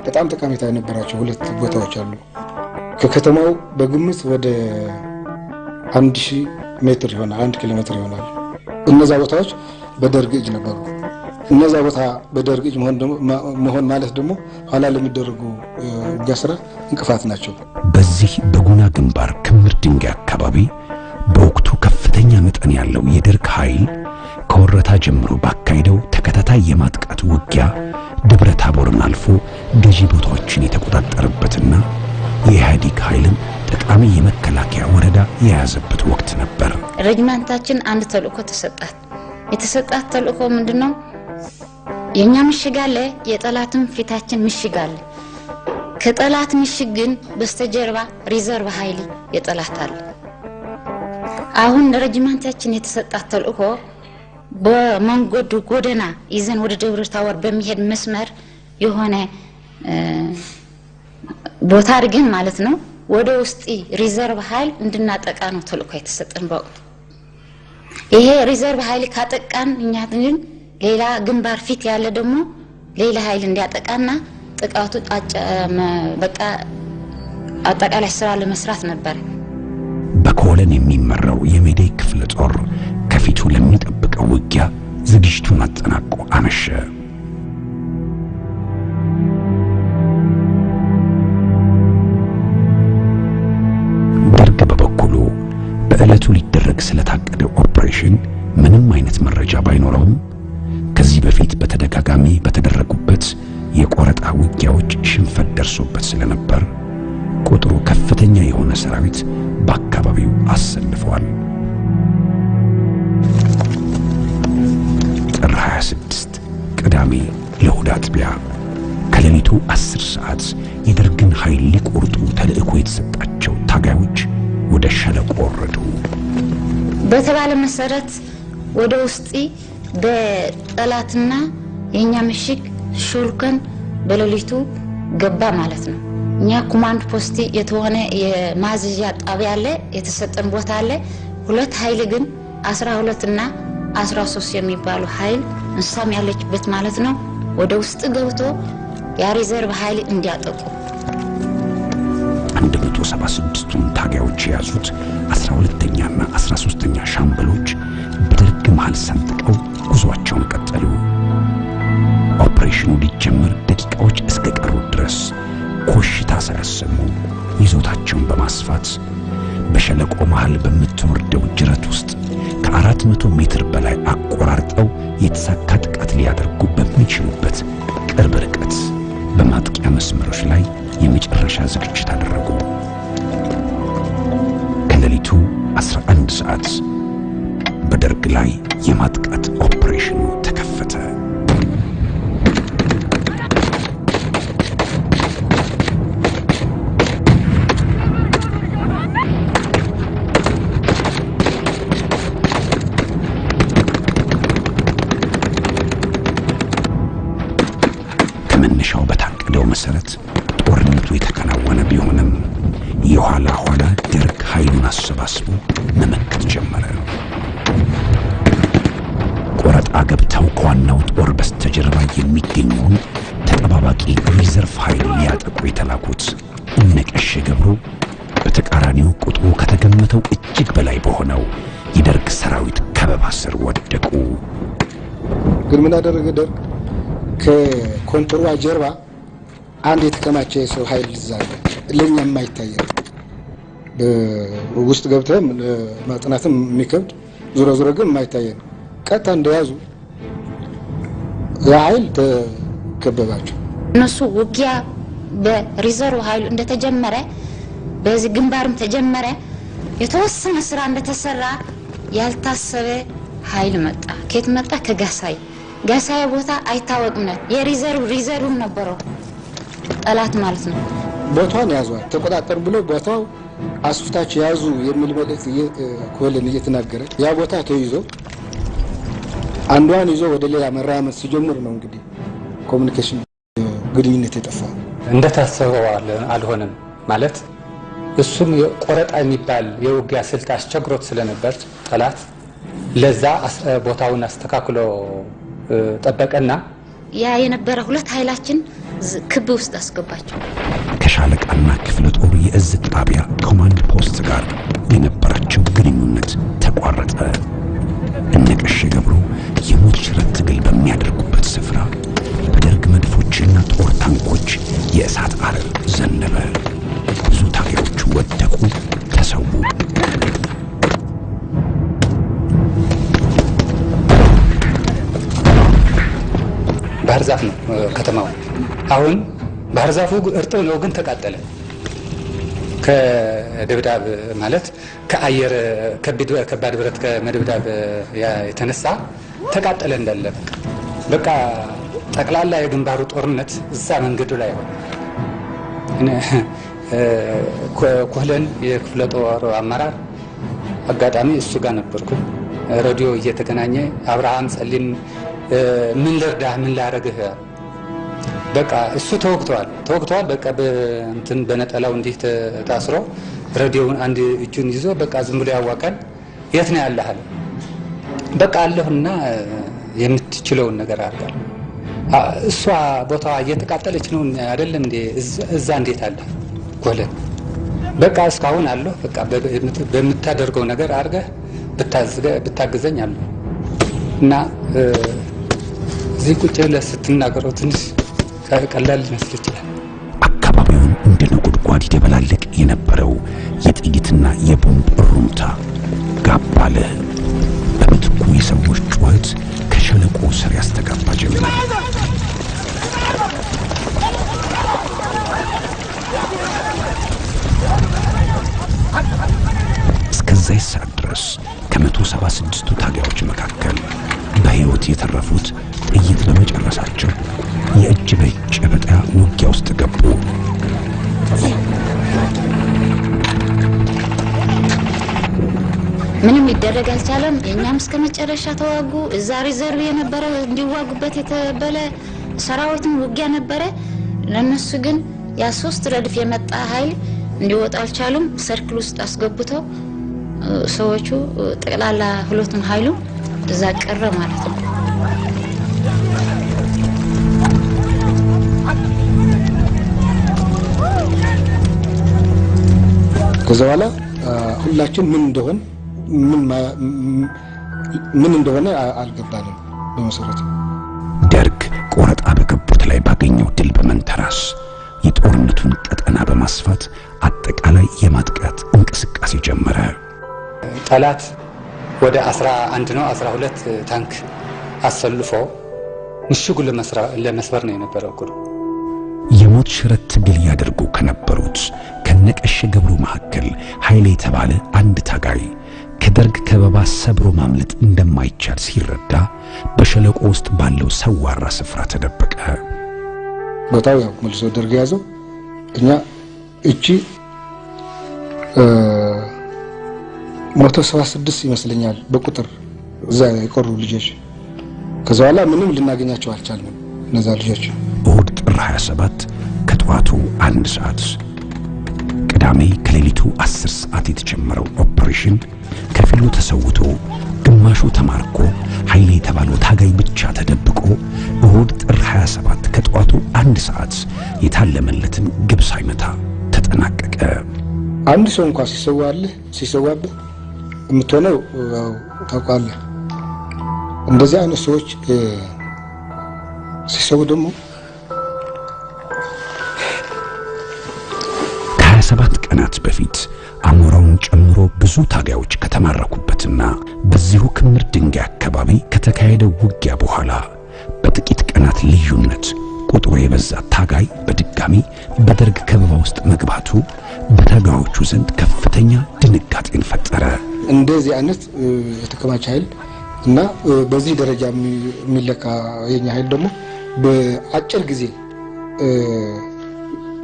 በጣም ጠቀሜታ የነበራቸው ሁለት ቦታዎች አሉ። ከከተማው በግምት ወደ 1000 ሜትር ይሆናል፣ 1 ኪሎ ሜትር ይሆናል። እነዛ ቦታዎች በደርግ እጅ ነበሩ። እነዛ ቦታ በደርግ እጅ መሆን ማለት ደግሞ ኋላ ለሚደረጉ ውጊያ ስራ እንቅፋት ናቸው። በዚህ በጉና ግንባር ክምር ድንጋይ አካባቢ በወቅቱ ከፍተኛ መጠን ያለው የደርግ ኃይል ከወረታ ጀምሮ ባካሄደው ተከታታይ የማጥቃት ውጊያ ደብረ ታቦርን አልፎ ገዢ ቦታዎችን የተቆጣጠረበትና የኢህአዴግ ኃይልን ጠቃሚ የመከላከያ ወረዳ የያዘበት ወቅት ነበር። ሬጅመንታችን አንድ ተልእኮ ተሰጣት። የተሰጣት ተልእኮ ምንድነው? የኛ ምሽግ አለ፣ የጠላትም ፊታችን ምሽግ አለ። ከጠላት ምሽግ ግን በስተጀርባ ሪዘርቭ ኃይል የጠላት አለ። አሁን ሬጅመንታችን የተሰጣት ተልእኮ በመንገዱ ጎደና ይዘን ወደ ደብረ ታቦር በሚሄድ መስመር የሆነ ቦታ አድርገን ማለት ነው ወደ ውስጥ ሪዘርቭ ኃይል እንድናጠቃ ነው ተልእኮ የተሰጠን በወቅቱ። ይሄ ሪዘርቭ ኃይል ካጠቃን እኛ ግን ሌላ ግንባር ፊት ያለ ደግሞ ሌላ ኃይል እንዲያጠቃና ጥቃቱ በቃ አጠቃላይ ስራ ለመስራት ነበር። በኮለን የሚመራው የሜዴይ ክፍለ ጦር ከፊቱ ለሚጠብቀው ውጊያ ዝግጅቱን አጠናቆ አመሸ። ደርግ በበኩሉ በዕለቱ ሊደረግ ስለታቀደው ኦፕሬሽን ምንም አይነት መረጃ ባይኖረውም ከዚህ በፊት በተደጋጋሚ በተደረጉበት የቆረጣ ውጊያዎች ሽንፈት ደርሶበት ስለነበር ቁጥሩ ከፍተኛ የሆነ ሰራዊት በአካባቢው አሰልፈዋል። ጥር 26 ቅዳሜ ለእሁድ አጥቢያ ከሌሊቱ 10 ሰዓት የደርግን ኃይል ሊቆርጡ ተልእኮ የተሰጣቸው ታጋዮች ወደ ሸለቆ ወረዱ። በተባለ መሰረት ወደ ውስጥ በጠላትና የኛ ምሽግ ሹልከን በሌሊቱ ገባ ማለት ነው። እኛ ኮማንድ ፖስት የተሆነ የማዝዣ ጣቢያ አለ፣ የተሰጠን ቦታ አለ። ሁለት ኃይል ግን 12 እና 13 የሚባሉ ኃይል እንሳም ያለችበት ማለት ነው ወደ ውስጥ ገብቶ የሪዘርቭ ኃይል እንዲያጠቁ 176ቱን ታጋዮች የያዙት 12ኛና 13ኛ ሻምበሎች በደርግ መሃል ሰንጥቀው ጉዟቸውን ቀጠሉ። ኦፕሬሽኑ ሊጀመር ደቂቃዎች እስከ ቀሩ ድረስ ኮሽታ ሳያሰሙ ይዞታቸውን በማስፋት በሸለቆ መሃል በምትወርደው ጅረት ውስጥ ከ4 ከ400 ሜትር በላይ አቆራርጠው የተሳካ ጥቃት ሊያደርጉ በሚችሉበት ቅርብ ርቀት በማጥቂያ መስመሮች ላይ የመጨረሻ ዝግጅት አደረጉ። ከሌሊቱ 11 ሰዓት በደርግ ላይ የማጥቃት ኦፕሬሽኑ ተከፈተ። ከመነሻው በታቀደው መሰረት ጦርነቱ የተከናወነ ቢሆንም የኋላ ኋላ ደርግ ኃይሉን አሰባስቦ መመከት ጀመረ። ቆረጣ ገብተው ከዋናው ጦር በስተጀርባ የሚገኘውን ተጠባባቂ ሪዘርቭ ኃይል ሊያጠቁ የተላኩት እነ ቀሼ ገብሩ በተቃራኒው ቁጥሩ ከተገመተው እጅግ በላይ በሆነው የደርግ ሰራዊት ከበባ ስር ወደቁ። ግን ምን አደረገ ደርግ? ከኮንትሮዋ ጀርባ አንድ የተከማቸ የሰው ኃይል ይዛል ለኛ የማይታየን ውስጥ ገብተም ማጥናትም የሚከብድ ዙሮ ግን የማይታየን ቀጥታ እንደያዙ ኃይል ተከበባቸው። እነሱ ውጊያ በሪዘርቭ ኃይሉ እንደተጀመረ በዚህ ግንባርም ተጀመረ። የተወሰነ ስራ እንደተሰራ ያልታሰበ ኃይል መጣ። ከየት መጣ? ከጋሳይ ቦታ አይታወቅም። የሪዘርቭ ነበረው ጠላት ማለት ነው። ቦታውን ያዟል ተቆጣጠሩ ብሎ ቦታው አስፍታቸው ያዙ የሚል መልእክት ኮለን እየተናገረ ያ ቦታ ተይዞ አንዷን ይዞ ወደ ሌላ መራመድ ሲጀምር ነው እንግዲህ ኮሙኒኬሽን ግንኙነት የጠፋው። እንደታሰበው አልሆነም ማለት እሱም ቆረጣ የሚባል የውጊያ ስልት አስቸግሮት ስለነበር ጠላት ለዛ ቦታውን አስተካክሎ ጠበቀና ያ የነበረ ሁለት ኃይላችን ክብ ውስጥ አስገባቸው። ከሻለቃና ክፍለ ጦር የእዝ ጣቢያ ኮማንድ ፖስት ጋር የነበራቸው ግንኙነት ተቋረጠ። እነ ቀሼ ገብሩ የሞት ሽረት ትግል በሚያደርጉበት ስፍራ በደርግ መድፎችና ጦር ታንኮች የእሳት አረር ዘነበ። ብዙ ታጋዮቹ ወደቁ፣ ተሰዉ። ባህር ዛፍ ነው ከተማው። አሁን ባህር ዛፉ እርጥብ ነው ግን ተቃጠለ። ከድብዳብ ማለት ከአየር ከባድ ብረት ከመድብዳብ የተነሳ ተቃጠለ እንዳለ በቃ ጠቅላላ የግንባሩ ጦርነት እዛ መንገዱ ላይ ሆነ። ኮህለን የክፍለ ጦር አመራር አጋጣሚ እሱ ጋር ነበርኩ። ሬዲዮ እየተገናኘ አብርሃም ጸሊም ምን ልርዳህ ምን ላረግህ በቃ እሱ ተወግቷል። በቃ በእንትን በነጠላው እንዲህ ታስሮ ሬዲዮውን አንድ እጁን ይዞ በቃ ዝም ብሎ ያዋቃል። የት ነው ያለህ አለ። በቃ አለሁና የምትችለውን ነገር አድርጋል። እሷ ቦታዋ እየተቃጠለች ነው አይደለም እንዴ? እዛ እንዴት አለ ጎለን በቃ እስካሁን አለሁ። በቃ በምታደርገው ነገር አድርገህ ብታግዘኝ አለሁ እና እዚህ ቁጭ ብለህ ስትናገረው ትንሽ ቀላል ሊመስል ይችላል። አካባቢውን እንደ ነጎድጓድ ይደበላለቅ የነበረው የጥይትና የቦምብ እሩምታ ጋብ አለ። በምትኩ የሰዎች ጩኸት ከሸለቆ ስር ያስተጋባ ጀመረ። እስከዚያ ሰዓት ድረስ ከ176ቱ ታጋዮች መካከል በሕይወት የተረፉት ጥይት በመጨረሳቸው የእጅ በእጅ ጨበጣ ውጊያ ውስጥ ገቡ። ምንም ይደረግ አልቻለም። የኛም እስከ መጨረሻ ተዋጉ። እዛ ሪዘርቭ የነበረ እንዲዋጉበት የተበለ ሰራዊትም ውጊያ ነበረ። ለነሱ ግን ያ 3 ረድፍ የመጣ ኃይል እንዲወጣ አልቻሉም። ሰርክል ውስጥ አስገብተው ሰዎቹ ጠቅላላ ሁለቱም ኃይሉ እዛ ቀረ ማለት ነው። ከዛ በኋላ ሁላችን ምን እንደሆነ አልገባንም። በመሰረቱ ደርግ ቆረጣ በገቡት ላይ ባገኘው ድል በመንተራስ የጦርነቱን ቀጠና በማስፋት አጠቃላይ የማጥቃት እንቅስቃሴ ጀመረ። ጠላት ወደ 11 ነው 12 ታንክ አሰልፎ ምሽጉ ለመስበር ነው የነበረው እቅዱ። የሞት ሽረት ትግል ያደርጉ ከነበሩት ከነቀሽ ገብሩ መካከል ኃይሌ የተባለ አንድ ታጋይ ከደርግ ከበባ ሰብሮ ማምለጥ እንደማይቻል ሲረዳ በሸለቆ ውስጥ ባለው ሰዋራ ስፍራ ተደበቀ። ቦታው ያው መልሶ ደርግ ያዘው። እኛ እቺ 176 ይመስለኛል በቁጥር እዛ የቆሩ ልጆች ከዛ በኋላ ምንም ልናገኛቸው አልቻልንም እነዛ ልጆች። እሁድ ጥር 27 ከጠዋቱ 1 ሰዓት ቅዳሜ ከሌሊቱ 10 ሰዓት የተጀመረው ኦፕሬሽን ከፊሉ ተሰውቶ ግማሹ ተማርኮ ኃይሌ የተባለው ታጋይ ብቻ ተደብቆ እሁድ ጥር 27 ከጠዋቱ 1 ሰዓት የታለመለትን ግብ ሳይመታ ተጠናቀቀ። አንድ ሰው እንኳን ሲሰዋብህ የምትሆነው ታውቃለህ። እንደዚህ አይነት ሰዎች ሲሰው ደግሞ ከ27 ቀናት በፊት አሞራውን ጨምሮ ብዙ ታጋዮች ከተማረኩበትና በዚሁ ክምር ድንጋይ አካባቢ ከተካሄደው ውጊያ በኋላ በጥቂት ቀናት ልዩነት ቁጥሩ የበዛ ታጋይ በድጋሚ በደርግ ከበባ ውስጥ መግባቱ በታጋዮቹ ዘንድ ከፍተኛ ድንጋጤን ፈጠረ። እንደዚህ አይነት የተከማቸ ኃይል እና በዚህ ደረጃ የሚለካ የኛ ኃይል ደግሞ በአጭር ጊዜ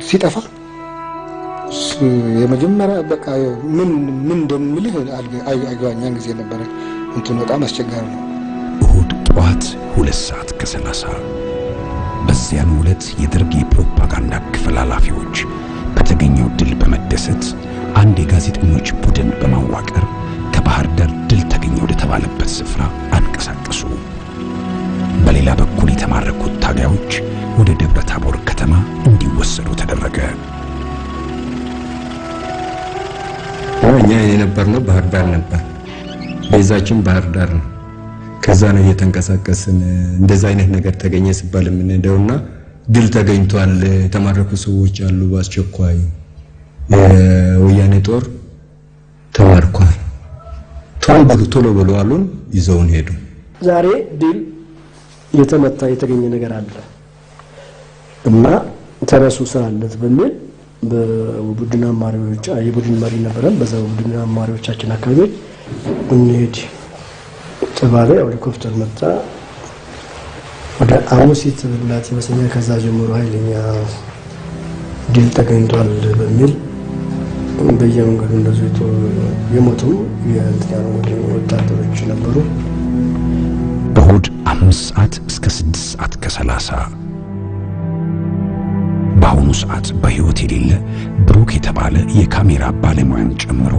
ሲጠፋ የመጀመሪያ በቃ ምን እንደምልህ አይገባኛም ጊዜ ነበር። እንትን በጣም አስቸጋሪ ነው። እሁድ ጠዋት 2 ሰዓት ከ30 በዚያን ዕለት የደርግ የፕሮፓጋንዳ ክፍል ኃላፊዎች በተገኘው ድል በመደሰት አንድ የጋዜጠኞች ቡድን በማዋቀር ከባህር ዳር ድል ተገኘ ወደ ተባለበት ስፍራ አንቀሳቀሱ። በሌላ በኩል የተማረኩት ታጋዮች ወደ ደብረ ታቦር ከተማ እንዲወሰዱ ተደረገ። እኛ የነበርነው ባህር ዳር ነበር። ቤዛችን ባህር ዳር ነው። ከዛ ነው እየተንቀሳቀስን እንደዛ አይነት ነገር ተገኘ ሲባል የምንሄደውና ድል ተገኝቷል፣ የተማረኩ ሰዎች አሉ፣ በአስቸኳይ ወያኔ ጦር ተማርኳል፣ ቶሎ በሉ አሉን። ይዘውን ሄዱ። ዛሬ ድል የተመታ የተገኘ ነገር አለ እና ተረሱ ስራለት በሚል በቡድን አማሪዎች የቡድን መሪ ነበረን። በዛ ቡድን አማሪዎቻችን አካባቢ እንሄድ ተባለ። ሄሊኮፕተር መጣ ወደ አሙሲት ብላት ይመስለኛል። ከዛ ጀምሮ ኃይለኛ ድል ተገኝቷል በሚል በየመንገዱ እንደዚህ የሞቱ የእንትያኑ ወታደሮች ነበሩ። እሁድ 5 ሰዓት እስከ 6 ሰዓት ከ30 በአሁኑ ሰዓት በሕይወት የሌለ ብሩክ የተባለ የካሜራ ባለሙያን ጨምሮ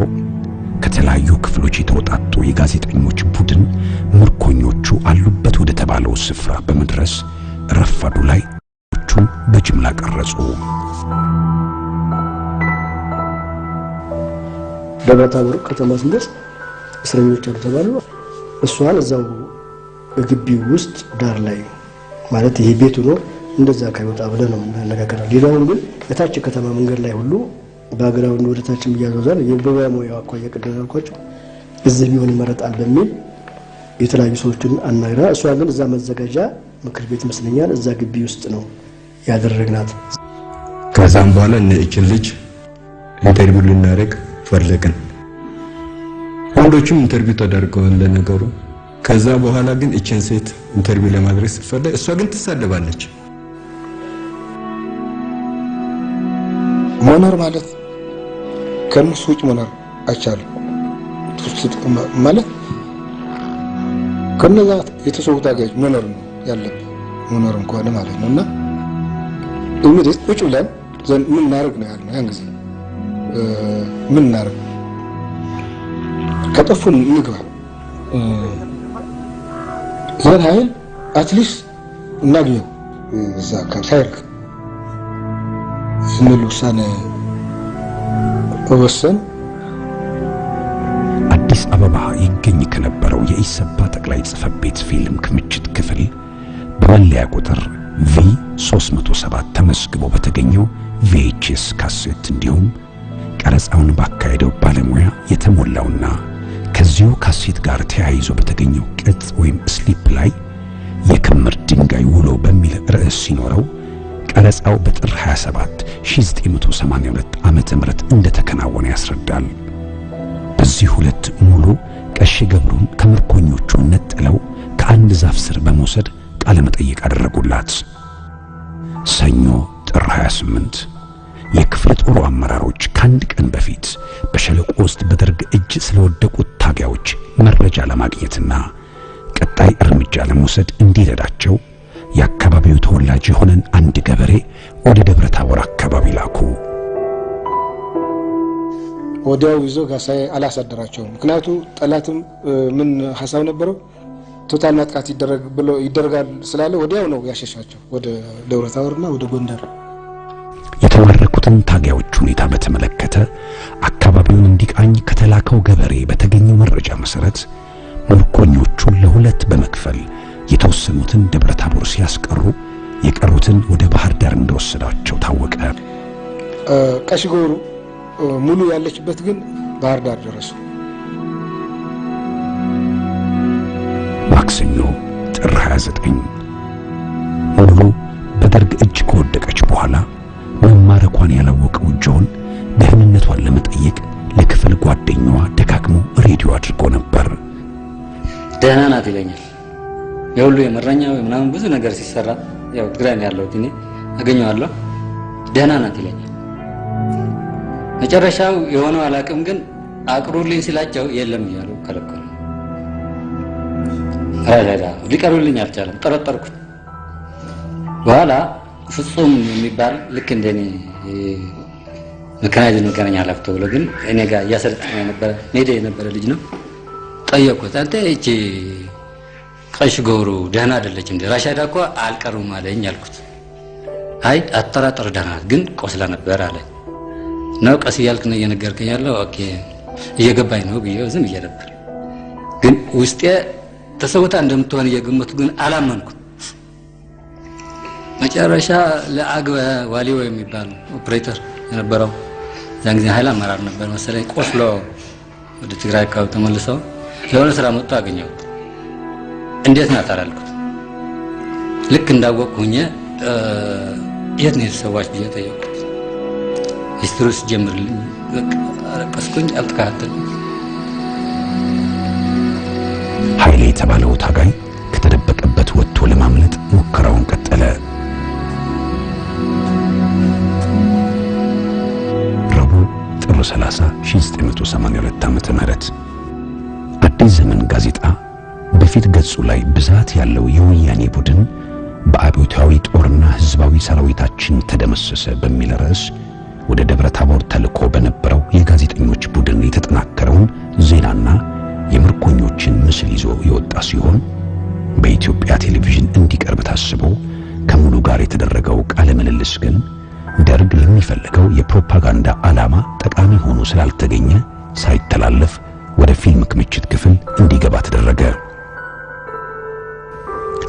ከተለያዩ ክፍሎች የተወጣጡ የጋዜጠኞች ቡድን ምርኮኞቹ አሉበት ወደ ተባለው ስፍራ በመድረስ ረፋዱ ላይ ቹን በጅምላ ቀረጹ። ደብረ ታቦር ከተማ ስንደርስ እስረኞች አሉ ተባሉ። እሷን እዛው ግቢ ውስጥ ዳር ላይ ማለት ይሄ ቤቱ ነው እንደዛ ካይወጣ ብለ ነው እናነጋገራለን። ሌላውን ግን የታች ከተማ መንገድ ላይ ሁሉ በአገራውን ወደ ታችም እያዘዛል የበባሞያው አኳያ ቀደናልኳቸው እዚህ ቢሆን ይመረጣል በሚል የተለያዩ ሰዎችን አናግራ እሷ ግን እዛ መዘጋጃ ምክር ቤት መስለኛል እዛ ግቢ ውስጥ ነው ያደረግናት። ከዛም በኋላ እቺን ልጅ ኢንተርቪው ልናደርግ ፈለግን። ወንዶችም ኢንተርቪው ተደርገዋል ለነገሩ። ከዛ በኋላ ግን እቺን ሴት ኢንተርቪው ለማድረግ ሲፈለግ እሷ ግን ትሳደባለች። መኖር ማለት ከነሱ ውጭ መኖር አይቻልም ማለት ከነዛ የተሰውታ ጋር መኖር ነው ያለብን መኖር እንኳን ማለት ነውና እንግዲህ ቁጭ ብለን ምን እናደርግ ነው ያልነው። ያን ጊዜ ምን እናደርግ ከጠፉን እንግባ ዘር ኃይል አትሊስት እናግኘው እዛ ከሳይርክ ስንል ውሳኔ ወሰን አዲስ አበባ ይገኝ ከነበረው የኢሰፓ ጠቅላይ ጽሕፈት ቤት ፊልም ክምችት ክፍል በመለያ ቁጥር V307 ተመዝግቦ በተገኘው VHS ካሴት እንዲሁም ቀረጻውን ባካሄደው ባለሙያ የተሞላውና ከዚሁ ካሴት ጋር ተያይዞ በተገኘው ቅጽ ወይም ስሊፕ ላይ የክምር ድንጋይ ውሎ በሚል ርዕስ ሲኖረው ቀረጻው በጥር 27 1982 ዓመተ ምህረት እንደተከናወነ ያስረዳል። በዚህ ሁለት ሙሉ ቀሽ ገብሩን ከምርኮኞቹ ነጥለው ከአንድ ዛፍ ስር በመውሰድ ቃለ መጠይቅ አደረጉላት። ሰኞ ጥር 28 የክፍለ ጦሩ አመራሮች ከአንድ ቀን በፊት በሸለቆ ውስጥ በደርግ እጅ ስለወደቁት ታጋዮች መረጃ ለማግኘትና ቀጣይ እርምጃ ለመውሰድ እንዲረዳቸው የአካባቢው ተወላጅ የሆነን አንድ ገበሬ ወደ ደብረ ታቦር አካባቢ ላኩ። ወዲያው ይዞ ጋሳይ አላሳደራቸውም። ምክንያቱም ጠላትም ምን ሐሳብ ነበረው ቶታል ማጥቃት ይደረጋል ስላለ ወዲያው ነው ያሸሻቸው ወደ ደብረ ታቦርና ወደ ጎንደር። የተማረኩትን ታጋዮች ሁኔታ በተመለከተ አካባቢውን እንዲቃኝ ከተላከው ገበሬ በተገኘው መረጃ መሰረት ምርኮኞቹን ለሁለት በመክፈል የተወሰኑትን ደብረ ታቦር ሲያስቀሩ የቀሩትን ወደ ባህር ዳር እንደወሰዳቸው ታወቀ። ቀሽ ገብሩ ሙሉ ያለችበት ግን ባህር ዳር ደረሱ። ማክሰኞ ጥር 29 ሙሉ በደርግ እጅ ከወደቀች በኋላ መማረኳን ያላወቀው ጆን ደህንነቷን ለመጠየቅ ለክፍል ጓደኛዋ ደጋግሞ ሬዲዮ አድርጎ ነበር። ደህና ናት ይለኛል። የሁሉ የመረኛው ምናምን ብዙ ነገር ሲሰራ ያው ትግራይ ነው ያለው እኔ አገኘዋለሁ። ደህና ናት ይለኛል። መጨረሻው የሆነው አላቅም፣ ግን አቅሩልኝ ሲላቸው የለም እያሉ ከለከሉ። አላዳ ሊቀሩልኝ አልቻለም። ጠረጠርኩት። በኋላ ፍጹም የሚባል ልክ እንደኔ መካናይዝድ መገናኛ ኃላፊ ተብሎ ግን እኔ ጋር እያሰለጠነ የነበረ ሜዳ የነበረ ልጅ ነው። ጠየቅኩት። አንተ እቺ ቀሽ ገብሩ ደህና አይደለች እንዴ? ራሻዳ እኮ አልቀሩም አለኝ አልኩት። አይ አጠራጠር ደህና ግን ቆስላ ነበር አለኝ። ነው ቀስ እያልክ ነው እየነገርከኝ ያለው? ኦኬ እየገባኝ ነው ብዬ ዝም ብዬ ነበር። ግን ውስጤ ተሰውታ እንደምትሆን እየገመቱ ግን አላመንኩም። መጨረሻ ለአግበ ዋሊው የሚባል ኦፕሬተር የነበረው ዛን ጊዜ ኃይል አመራር ነበር መሰለኝ፣ ቆስሎ ወደ ትግራይ አካባቢ ተመልሰው ለሆነ ስራ መጥቶ አገኘሁት። እንዴት ናት አላልኩት። ልክ እንዳወቅኩኝ የት ነው የተሰዋች ብዬ ጠየቅኩት። ሂስትሪስ ጀምርልኝ። በቃ አለቀስኩኝ። አልተካተልኩም። ኃይሌ የተባለው ታጋይ ከተደበቀበት ወጥቶ ለማምለጥ ሙከራውን ቀጠለ። ረቡዕ ጥር 30 1982 ዓመተ ምህረት አዲስ ዘመን ጋዜጣ በፊት ገጹ ላይ ብዛት ያለው የወያኔ ቡድን በአብዮታዊ ጦርና ህዝባዊ ሰራዊታችን ተደመሰሰ በሚል ርዕስ ወደ ደብረ ታቦር ተልኮ በነበረው የጋዜጠኞች ቡድን የተጠናከረውን ዜናና የምርኮኞችን ምስል ይዞ የወጣ ሲሆን በኢትዮጵያ ቴሌቪዥን እንዲቀርብ ታስቦ ከሙሉ ጋር የተደረገው ቃለ ምልልስ ግን ደርግ ለሚፈልገው የፕሮፓጋንዳ ዓላማ ጠቃሚ ሆኖ ስላልተገኘ ሳይተላለፍ ወደ ፊልም ክምችት ክፍል እንዲገባ ተደረገ።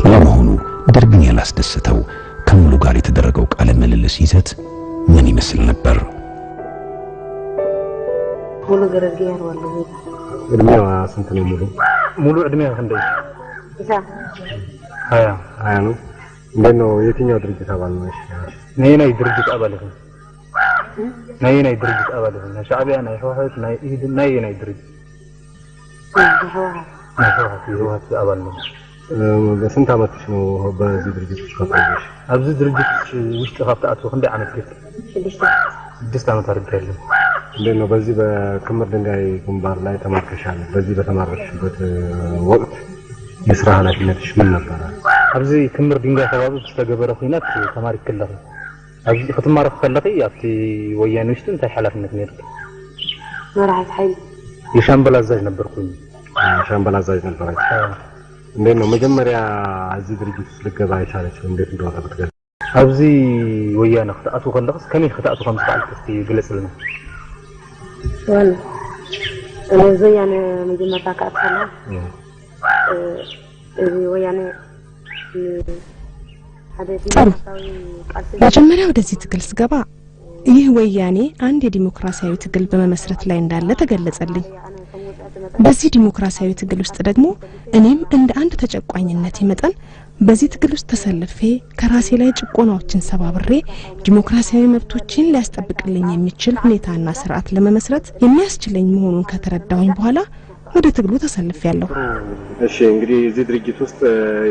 ለመሆኑ ደርግን ያላስደሰተው ከሙሉ ጋር የተደረገው ቃለ ምልልስ ይዘት ምን ይመስል ነበር? ሙሉ ገረገያ ወላሂ እድሜዋ ስንት ነው? ሙሉ እድሜዋ እንደ ሀያ ነው። እንዴት ነው? የትኛው ድርጅት አባል ነሽ? ናይ ድርጅት አባል ነኝ። ናይ ድርጅት አባል ነኝ። ሻዕቢያ ናይ ህወሓት ናይ ኢድ ናይ ድርጅት ህወሓት አባል ነኝ። በስንት ዓመትሽ ነው በዚህ ድርጅት ውስጥ ከቆየሽ? ኣብዚ ድርጅት ውስጥ ካብተአቱ ክንደይ ዓመት ገት? 6 ዓመት አድርጌያለሁ። እንዴት ነው? በዚህ በክምር ድንጋይ ግንባር ላይ ተማርከሻል። በዚህ በተማረክሽበት ወቅት የስራ ኃላፊነትሽ ምን ነበር? ኣብዚ ክምር ድንጋይ ከባቢ ዝተገበረ ኩናት ተማሪክለሁ። ኣብዚ ክትማረክ ከለኺ ኣብቲ ወያኔ ውሽጥ እንታይ ሓላፍነት ነይርክ? መራሒት ሓይሊ የሻምበል አዛዥ ነበርኩኝ። ሻምበል አዛዥ ነበርኩ። እንዴት ነው መጀመሪያ እዚህ ድርጅት ውስጥ ልገባ የቻለችው? እንዴት እንደሆነ ብትገልጽ። ኣብዚ ወያኔ ክትኣቱ ከለኽስ ከመይ ክትኣቱ ከም ዝከኣልክ እስቲ ግለጽልና። ዋና እዚ ወያኔ መጀመርታ ክኣቱ ከለኹ እዚ ወያኔ ጥሩ። መጀመሪያ ወደዚህ ትግል ስገባ ይህ ወያኔ አንድ የዲሞክራሲያዊ ትግል በመመስረት ላይ እንዳለ ተገለጸልኝ። በዚህ ዲሞክራሲያዊ ትግል ውስጥ ደግሞ እኔም እንደ አንድ ተጨቋኝነት ይመጣል በዚህ ትግል ውስጥ ተሰልፌ ከራሴ ላይ ጭቆናዎችን ሰባብሬ ዲሞክራሲያዊ መብቶችን ሊያስጠብቅልኝ የሚችል ሁኔታና ስርዓት ለመመስረት የሚያስችለኝ መሆኑን ከተረዳሁኝ በኋላ ወደ ትግሉ ተሰልፌያለሁ። እሺ እንግዲህ እዚህ ድርጅት ውስጥ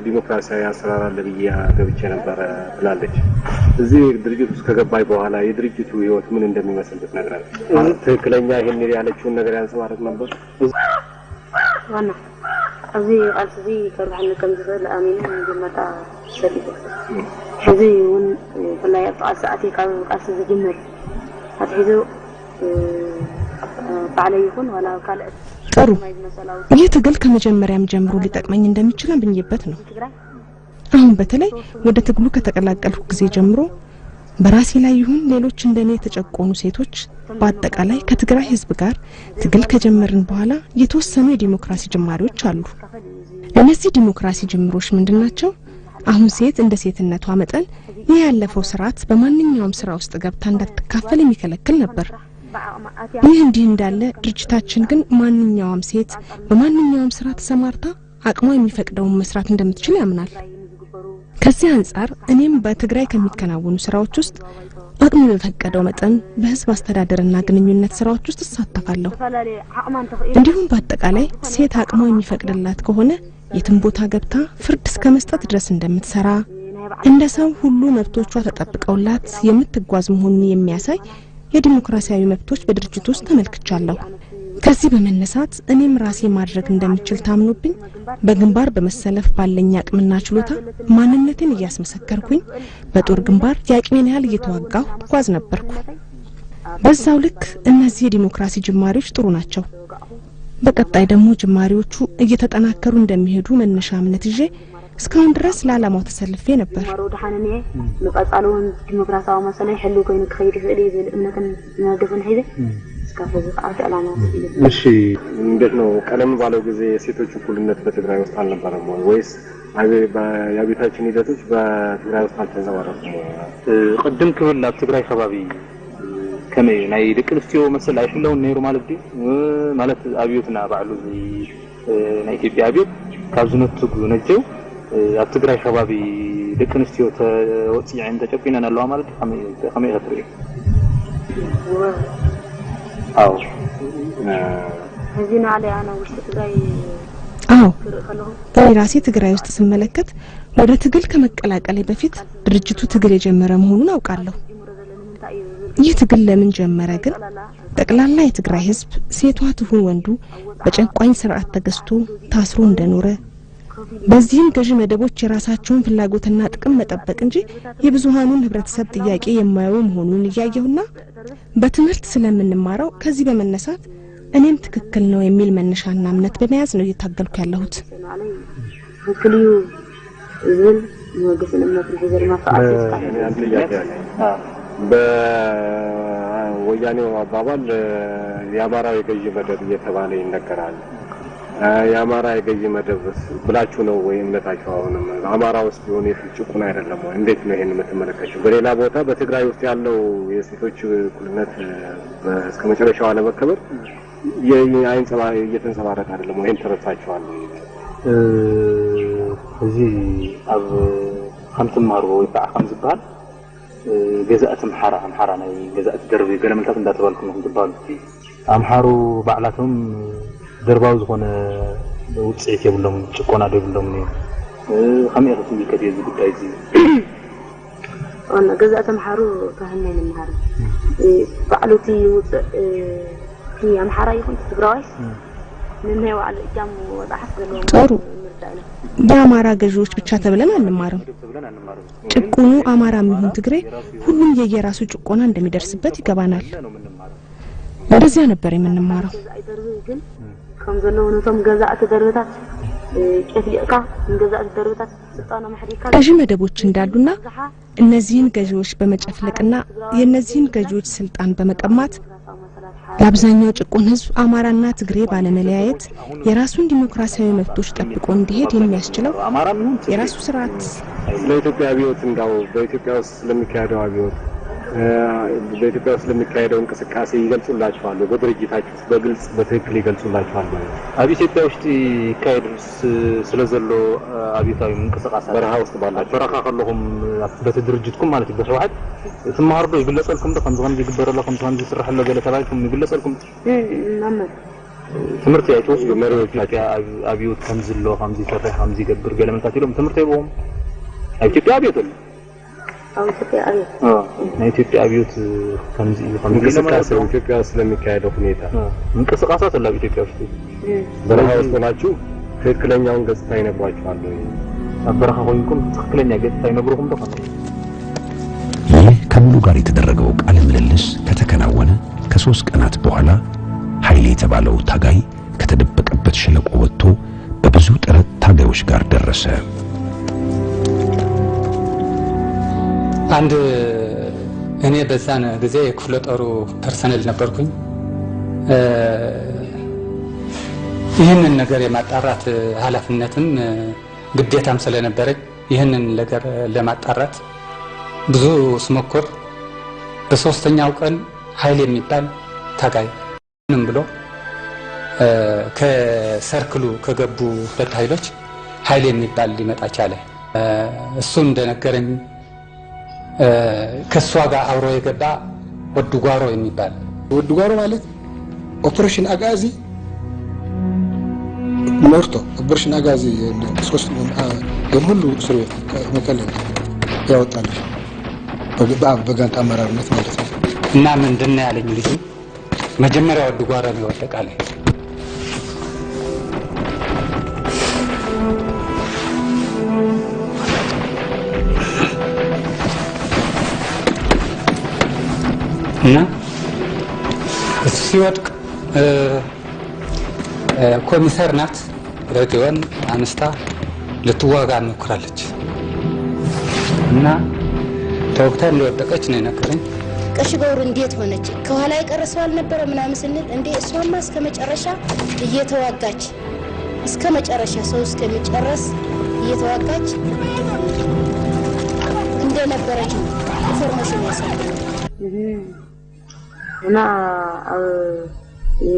ዲሞክራሲያዊ አሰራር አለ ብዬ ገብቼ ነበር ብላለች። እዚህ ድርጅት ውስጥ ከገባይ በኋላ የድርጅቱ ህይወት ምን እንደሚመስል ብትነግረን። ትክክለኛ ይሄን ያለችውን ነገር ያንጸባርቅ ነበር? ዋና እዚህ አልዚ ከርባህን ከምዝፈል አሚና እንደመጣ ሰልይቶ እዚህ ውን ፍላይ አጣ ሰዓት ቃስ ዝጅምር አትሂዶ ባላይ ይሁን ወላ ካልእ ጥሩ ይህ ትግል ከመጀመሪያም ጀምሮ ሊጠቅመኝ እንደሚችል አምኜበት ነው። አሁን በተለይ ወደ ትግሉ ከተቀላቀልኩ ጊዜ ጀምሮ በራሴ ላይ ይሁን ሌሎች እንደኔ የተጨቆኑ ሴቶች በአጠቃላይ ከትግራይ ህዝብ ጋር ትግል ከጀመርን በኋላ የተወሰኑ የዲሞክራሲ ጅማሬዎች አሉ። እነዚህ ዲሞክራሲ ጅምሮች ምንድናቸው? አሁን ሴት እንደ ሴትነቷ መጠን ይህ ያለፈው ስርዓት በማንኛውም ስራ ውስጥ ገብታ እንዳትካፈል የሚከለክል ነበር። ይህ እንዲህ እንዳለ ድርጅታችን ግን ማንኛውም ሴት በማንኛውም ስራ ተሰማርታ አቅሟ የሚፈቅደውን መስራት እንደምትችል ያምናል። ከዚህ አንፃር እኔም በትግራይ ከሚከናወኑ ስራዎች ውስጥ አቅም በፈቀደው መጠን በህዝብ አስተዳደርና ግንኙነት ስራዎች ውስጥ ተሳተፋለሁ። እንዲሁም በአጠቃላይ ሴት አቅሟ የሚፈቅድላት ከሆነ የትም ቦታ ገብታ ፍርድ እስከ መስጠት ድረስ እንደምትሰራ እንደ ሰው ሁሉ መብቶቿ ተጠብቀውላት የምትጓዝ መሆኑን የሚያሳይ የዲሞክራሲያዊ መብቶች በድርጅቱ ውስጥ ተመልክቻለሁ። ከዚህ በመነሳት እኔም ራሴ ማድረግ እንደምችል ታምኖብኝ በግንባር በመሰለፍ ባለኝ አቅምና ችሎታ ማንነቴን እያስመሰከርኩኝ በጦር ግንባር ያቅሜን ያህል እየተዋጋሁ ጓዝ ነበርኩ። በዛው ልክ እነዚህ የዲሞክራሲ ጅማሬዎች ጥሩ ናቸው። በቀጣይ ደግሞ ጅማሬዎቹ እየተጠናከሩ እንደሚሄዱ መነሻ እምነት ይዤ እስካሁን ድረስ ለዓላማው ተሰልፌ ነበር። ወራውዳሃነኔ ለቀጻሉን ዲሞክራሲያዊ መሰለኝ ህሉ ኮይኑ ከይድ ፍዕል ይዘል እምነትን ነገፍን ሄደ እስካሁን ዘቃት ዓላማው እሺ እንዴት ነው ቀደም ባለው ጊዜ የሴቶች እኩልነት በትግራይ ውስጥ አልነበረም ወይስ የአብዮታችን ሂደቶች በትግራይ ውስጥ አልተንጸባረቁም? ቅድም ክብል ኣብ ትግራይ ከባቢ ከመይ ናይ ደቂ ኣንስትዮ መሰል ኣይፍለውን ነይሩ ማለት ዲ ማለት ኣብዮትና ባዕሉ ናይ ኢትዮጵያ ኣብዮት ካብ ዝነትጉ ነጀው ኣብ ትግራይ ከባቢ ደቂ ኣንስትዮ ተወፅዐን ተጨቂነን ኣለዋ ማለት ከመይ ትርኢ? አዎ እዚህና ላይ አና ውስጥ ትግራይ ራሴ ትግራይ ውስጥ ስመለከት ወደ ትግል ከመቀላቀሌ በፊት ድርጅቱ ትግል የጀመረ መሆኑን አውቃለሁ። ይህ ትግል ለምን ጀመረ ግን? ጠቅላላ የትግራይ ህዝብ ሴቷ ትሁን ወንዱ በጨቋኝ ስርዓት ተገዝቶ ታስሮ እንደኖረ በዚህም ገዢ መደቦች የራሳቸውን ፍላጎትና ጥቅም መጠበቅ እንጂ የብዙሃኑን ህብረተሰብ ጥያቄ የማያዩ መሆኑን እያየሁና በትምህርት ስለምንማረው ከዚህ በመነሳት እኔም ትክክል ነው የሚል መነሻና እምነት በመያዝ ነው እየታገልኩ ያለሁት። ትክክልዩ ይዘን ወገሰን እምነት ይዘን ማፋአት በወያኔው አባባል የአማራ የገዢ መደብ እየተባለ ይነገራል። የአማራ የገዢ መደብ ብላችሁ ነው ወይ እምነታችሁ? አሁንም አማራ ውስጥ ቢሆን የጭቁን አይደለም ወይ? እንዴት ነው ይሄን የምትመለከቱት? በሌላ ቦታ በትግራይ ውስጥ ያለው የሴቶች እኩልነት እስከ መጨረሻው አለመከበር እየተንጸባረቀ አይደለም ወይ? ተረሳችኋል? እዚህ ኣብ ከምትማሩ ወይ ከዓ ከምዝባል ገዛእት አምሓራ ናይ ገዛእት ደርቢ ገለመልታት እንዳተባልኩ ነው ዝባሉ አምሓሩ ባዕላቶም ደርባው ዝኾነ ውጽኢት የብሎም ጭቆና ደብሎም ነው ከመይ ክትምልከት የዚ ጉዳይ እዚ አና ገዛእት አምሓሩ ካህናይ ንምሃር ባዕሉቲ ውጽእ አምሓራ ይኹን ትግራዋይስ ምንሄው አለ ጃም ወጣሐስ ገለው ጥሩ የአማራ ገዢዎች ብቻ ተብለን አንማርም። ጭቁኑ አማራም ይሁን ትግሬ ሁሉም የየራሱ ጭቆና እንደሚደርስበት ይገባናል። ወደዚያ ነበር የምንማረው። ከም ዘለው ነቶም ገዛእት ደርበታት ጨፍሊቃ ገዛእት ደርበታት ስልጣና ማህሪካ ገዢ መደቦች እንዳሉና እነዚህን ገዢዎች በመጨፍለቅና የነዚህን ገዢዎች ስልጣን በመቀማት ለአብዛኛው ጭቁን ህዝብ አማራና ትግሬ ባለመለያየት የራሱን ዲሞክራሲያዊ መብቶች ጠብቆ እንዲሄድ የሚያስችለው የራሱ ስርዓት ለኢትዮጵያ አብዮት እንዳው በኢትዮጵያ ውስጥ ስለሚካሄደው አብዮት በኢትዮጵያ ውስጥ ለሚካሄደው እንቅስቃሴ ይገልጹላችኋል? በድርጅታችሁ በግልጽ በትክክል ይገልጹላችኋል? አብ ኢትዮጵያ ውስጥ ይካሄድ ስለዘሎ አብዮታዊ እንቅስቃሴ በረሃ ውስጥ ባላችሁ በረኻ ከለኹም በተድርጅትኩም ማለት በተዋሕድ ትማርዶ ይግለጸልኩም ከምዝኾን ይግበረለኩም ተን ዝስራሕሎ ገለ ተባይኩም ይግለጸልኩም ትምህርት ያይቶስ መሪዎች አብዮት ከምዝሎ ከምዚ ይሰርሕ ከምዚ ይገብር ገለ መልታት ኢሎም ትምህርት ይቦም ኢትዮጵያ አብዮት ኢትዮጵያ አብዮት ከምዚ እንቅስቃሴ ኢትዮጵያ ስለሚካሄደው ሁኔታ እንቅስቃሴት አለ ኢትዮጵያ ውስጥ በረሃ ውስጥ ናችሁ ትክክለኛውን ገጽታ ይነግሯችኋል ወይ? በረሃ ሆይኩም ትክክለኛ ገጽታ ይነግሩኩም ተፈነ ይህ ከሙሉ ጋር የተደረገው ቃለ ምልልስ ከተከናወነ ከ3 ቀናት በኋላ ኃይሌ የተባለው ታጋይ ከተደበቀበት ሸለቆ ወጥቶ በብዙ ጥረት ታጋዮች ጋር ደረሰ። አንድ እኔ በዛን ጊዜ የክፍለ ጦሩ ፐርሰናል ነበርኩኝ። ይህንን ነገር የማጣራት ኃላፊነትም ግዴታም ስለነበረኝ ይህንን ነገር ለማጣራት ብዙ ስሞክር በ3ኛው ቀን ኃይሌ የሚባል ታጋይ ምንም ብሎ ከሰርክሉ ከገቡ ሁለት ኃይሎች ኃይሌ የሚባል ሊመጣ ቻለ። እሱ እንደነገረኝ ከሷ ጋር አብሮ የገባ ወድጓሮ የሚባል ወድጓሮ ማለት ኦፕሬሽን አጋዚ ሞርቶ ኦፕሬሽን አጋዚ ሶስት የሁሉ እስር ቤት መቀሌ ያወጣል በጋንታ አመራርነት ማለት ነው። እና ምንድን ነው ያለኝ ልጅ መጀመሪያ ወድጓሮ ነው ወደቃለ እና ሲወድቅ ኮሚሰር ናት ሬዲዮን አንስታ ልትዋጋ ሞክራለች እና ተወግታ እንደወደቀች ነው የነገረኝ። ቀሽ ገብሩ እንዴት ሆነች? ከኋላ የቀረሰው አልነበረ ምናምን ስንል እንዴ እሷማ እስከ መጨረሻ እየተዋጋች እስከ መጨረሻ ሰው እስከሚጨርስ እየተዋጋች እንደነበረች ኢንፎርሜሽን ያሳያል። እና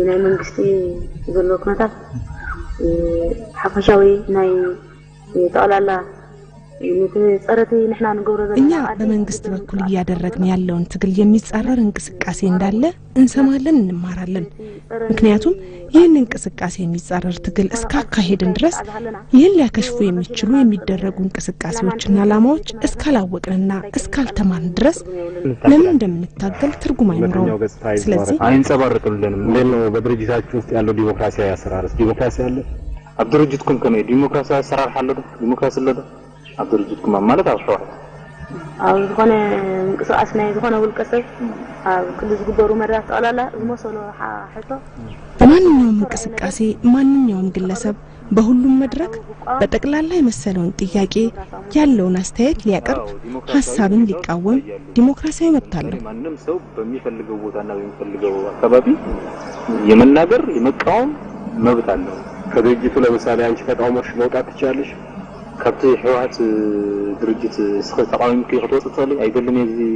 ናይ መንግስቲ ዘሎ ኩነታት ሓፈሻዊ ናይ ጠቅላላ እኛ በመንግስት በኩል እያደረግን ያለውን ትግል የሚጻረር እንቅስቃሴ እንዳለ እንሰማለን፣ እንማራለን። ምክንያቱም ይህን እንቅስቃሴ የሚጻረር ትግል እስካካሄድን ድረስ ይህን ሊያከሽፉ የሚችሉ የሚደረጉ እንቅስቃሴዎችና ዓላማዎች እስካላወቅንና እስካልተማርን ድረስ ለምን እንደምንታገል ትርጉም አይኖረውም። ስለዚህ አይንጸባረቅልንም። እንዴት ነው በድርጅታችሁ ውስጥ ያለው ዲሞክራሲያዊ አሰራርስ? ዲሞክራሲ አለ? አብድርጅትኩም ከመ ዲሞክራሲያዊ አሰራር አለ? ዲሞክራሲ አለ? አብድርጅትኩም ማለት አውጣው አው ዝኾነ እንቅስቃሴ ናይ ዝኾነ ውልቀሰብ አብ ክሉ ዝግበሩ መራት ጠቅላላ ዝመሰሎ ሓቶ በማንኛውም እንቅስቃሴ ማንኛውም ግለሰብ በሁሉም መድረክ በጠቅላላ የመሰለውን ጥያቄ ያለውን አስተያየት ሊያቀርብ ሐሳብን ሊቃወም ዲሞክራሲያዊ መብት አለው። ማንንም ሰው በሚፈልገው ቦታና በሚፈልገው አካባቢ የመናገር የመቃወም መብት አለው። ከድርጅቱ ለምሳሌ አንቺ ተቃውሞሽ መውጣት ትችላለሽ። ከብት ህወሓት ድርጅት እስከ ተቃዋሚክ ይወጣ ተሰለ አይደለም የዚህ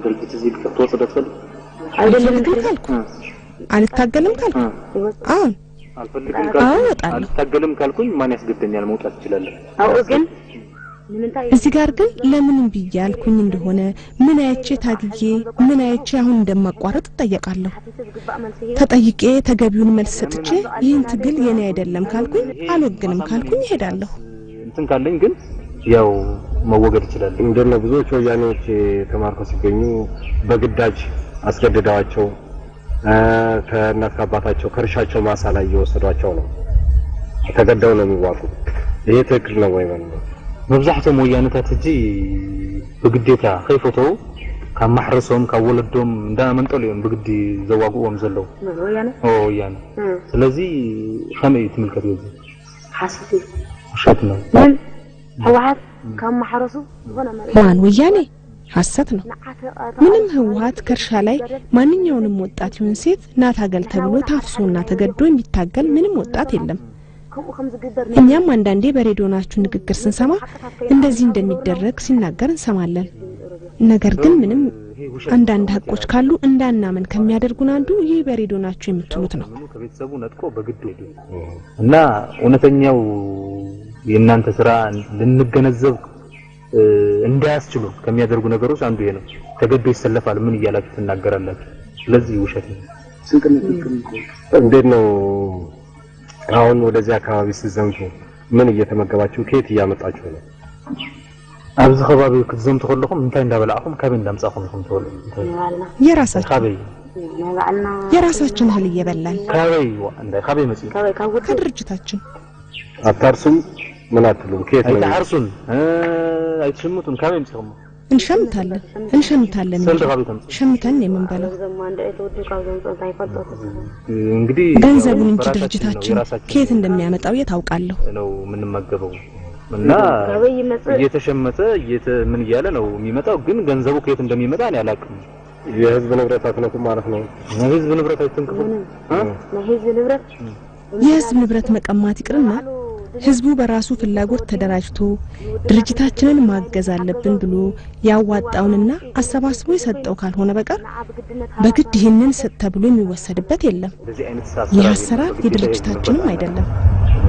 ድርጅት እዚህ ከተወሰደ ተሰለ አይደለም ካልኩ አልታገልም ካልኩ አሁን አልታገልም ካልኩኝ ማን ያስገደኛል? መውጣት ይችላል። አው ግን እዚህ ጋር ግን ለምን ብያልኩኝ እንደሆነ ምን አይቼ ታግዬ ምን አይቼ አሁን እንደማቋረጥ ተጠየቃለሁ። ተጠይቄ ተገቢውን መልስ ሰጥቼ ይህን ትግል የኔ አይደለም ካልኩኝ አልወግንም ካልኩኝ እሄዳለሁ። እንትን ካለኝ ግን ያው መወገድ ይችላል። እንደነ ብዙዎች ወያኔዎች ተማርከው ሲገኙ በግዳጅ አስገድደዋቸው ከእናት አባታቸው ከርሻቸው ማሳ ላይ እየወሰዷቸው ነው። ተገደው ነው የሚዋጉት። ይሄ ትክክል ነው ወይ ማለት ነው? መብዛሕትኦም ወያነታት እጂ በግዴታ ከይፈተው ካብ ማሕረሶም ካብ ወለዶም እንዳመንጠሉ እዮም ብግዲ ዘዋግኦም ዘለው ወያነ። ስለዚ ከመይ ትምልከት እዩ? ሓሰት ውሸት ነው። ህወሓት ካብ ማሕረሱ ዝኾነ ማን ወያኔ ሐሰት ነው። ምንም ህወሓት ከርሻ ላይ ማንኛውንም ወጣት ይሁን ሴት ናታገል ተብሎ ታፍሶና ተገዶ የሚታገል ምንም ወጣት የለም። እኛም አንዳንዴ በሬዲዮናችሁ ንግግር ስንሰማ እንደዚህ እንደሚደረግ ሲናገር እንሰማለን። ነገር ግን ምንም አንዳንድ ሀቆች ካሉ እንዳናመን ከሚያደርጉን አንዱ ይህ በሬዲዮ ናቸው የምትሉት ነው። ከቤተሰቡ ነጥቆ በግድ ሄዱ እና እውነተኛው የእናንተ ስራ ልንገነዘብ እንዳያስችሉ ከሚያደርጉ ነገሮች አንዱ ይሄ ነው። ተገዶ ይሰለፋል ምን እያላችሁ ትናገራላችሁ? ስለዚህ ውሸት ነው። እንዴት ነው አሁን ወደዚህ አካባቢ ሲዘምቱ ምን እየተመገባችሁ ከየት እያመጣችሁ ነው? ኣብዚ ከባቢ ክትዘምቱ ከለኹም እንታይ እንዳበላዕኹም ካበይ እንዳምጻኹም ትፈልጡ? የራሳችን እህል እየበላን ካበይ መጽ ከድርጅታችን አታርሱም? ምን አትሉም? ከየት ነው አይታርሱን? አይትሽሙቱን? ካበይ መጽኹም እንሸምታለን ሸምተን የምንበላው እንግዲህ ገንዘቡን እንጂ ድርጅታችን ከየት እንደሚያመጣው የታውቃለሁ ነው የምንመገበው እና እየተሸመተ ምን እያለ ነው የሚመጣው? ግን ገንዘቡ ከየት እንደሚመጣ እኔ አላውቅም። የህዝብ ንብረት አትነኩም ማለት ነው? የህዝብ ንብረት አይተንኩ የህዝብ ንብረት መቀማት ይቅርና ህዝቡ በራሱ ፍላጎት ተደራጅቶ ድርጅታችንን ማገዝ አለብን ብሎ ያዋጣውንና አሰባስቦ የሰጠው ካልሆነ በቀር በግድ ይህንን ተብሎ የሚወሰድበት የለም። ይህ አሰራር የድርጅታችንም አይደለም።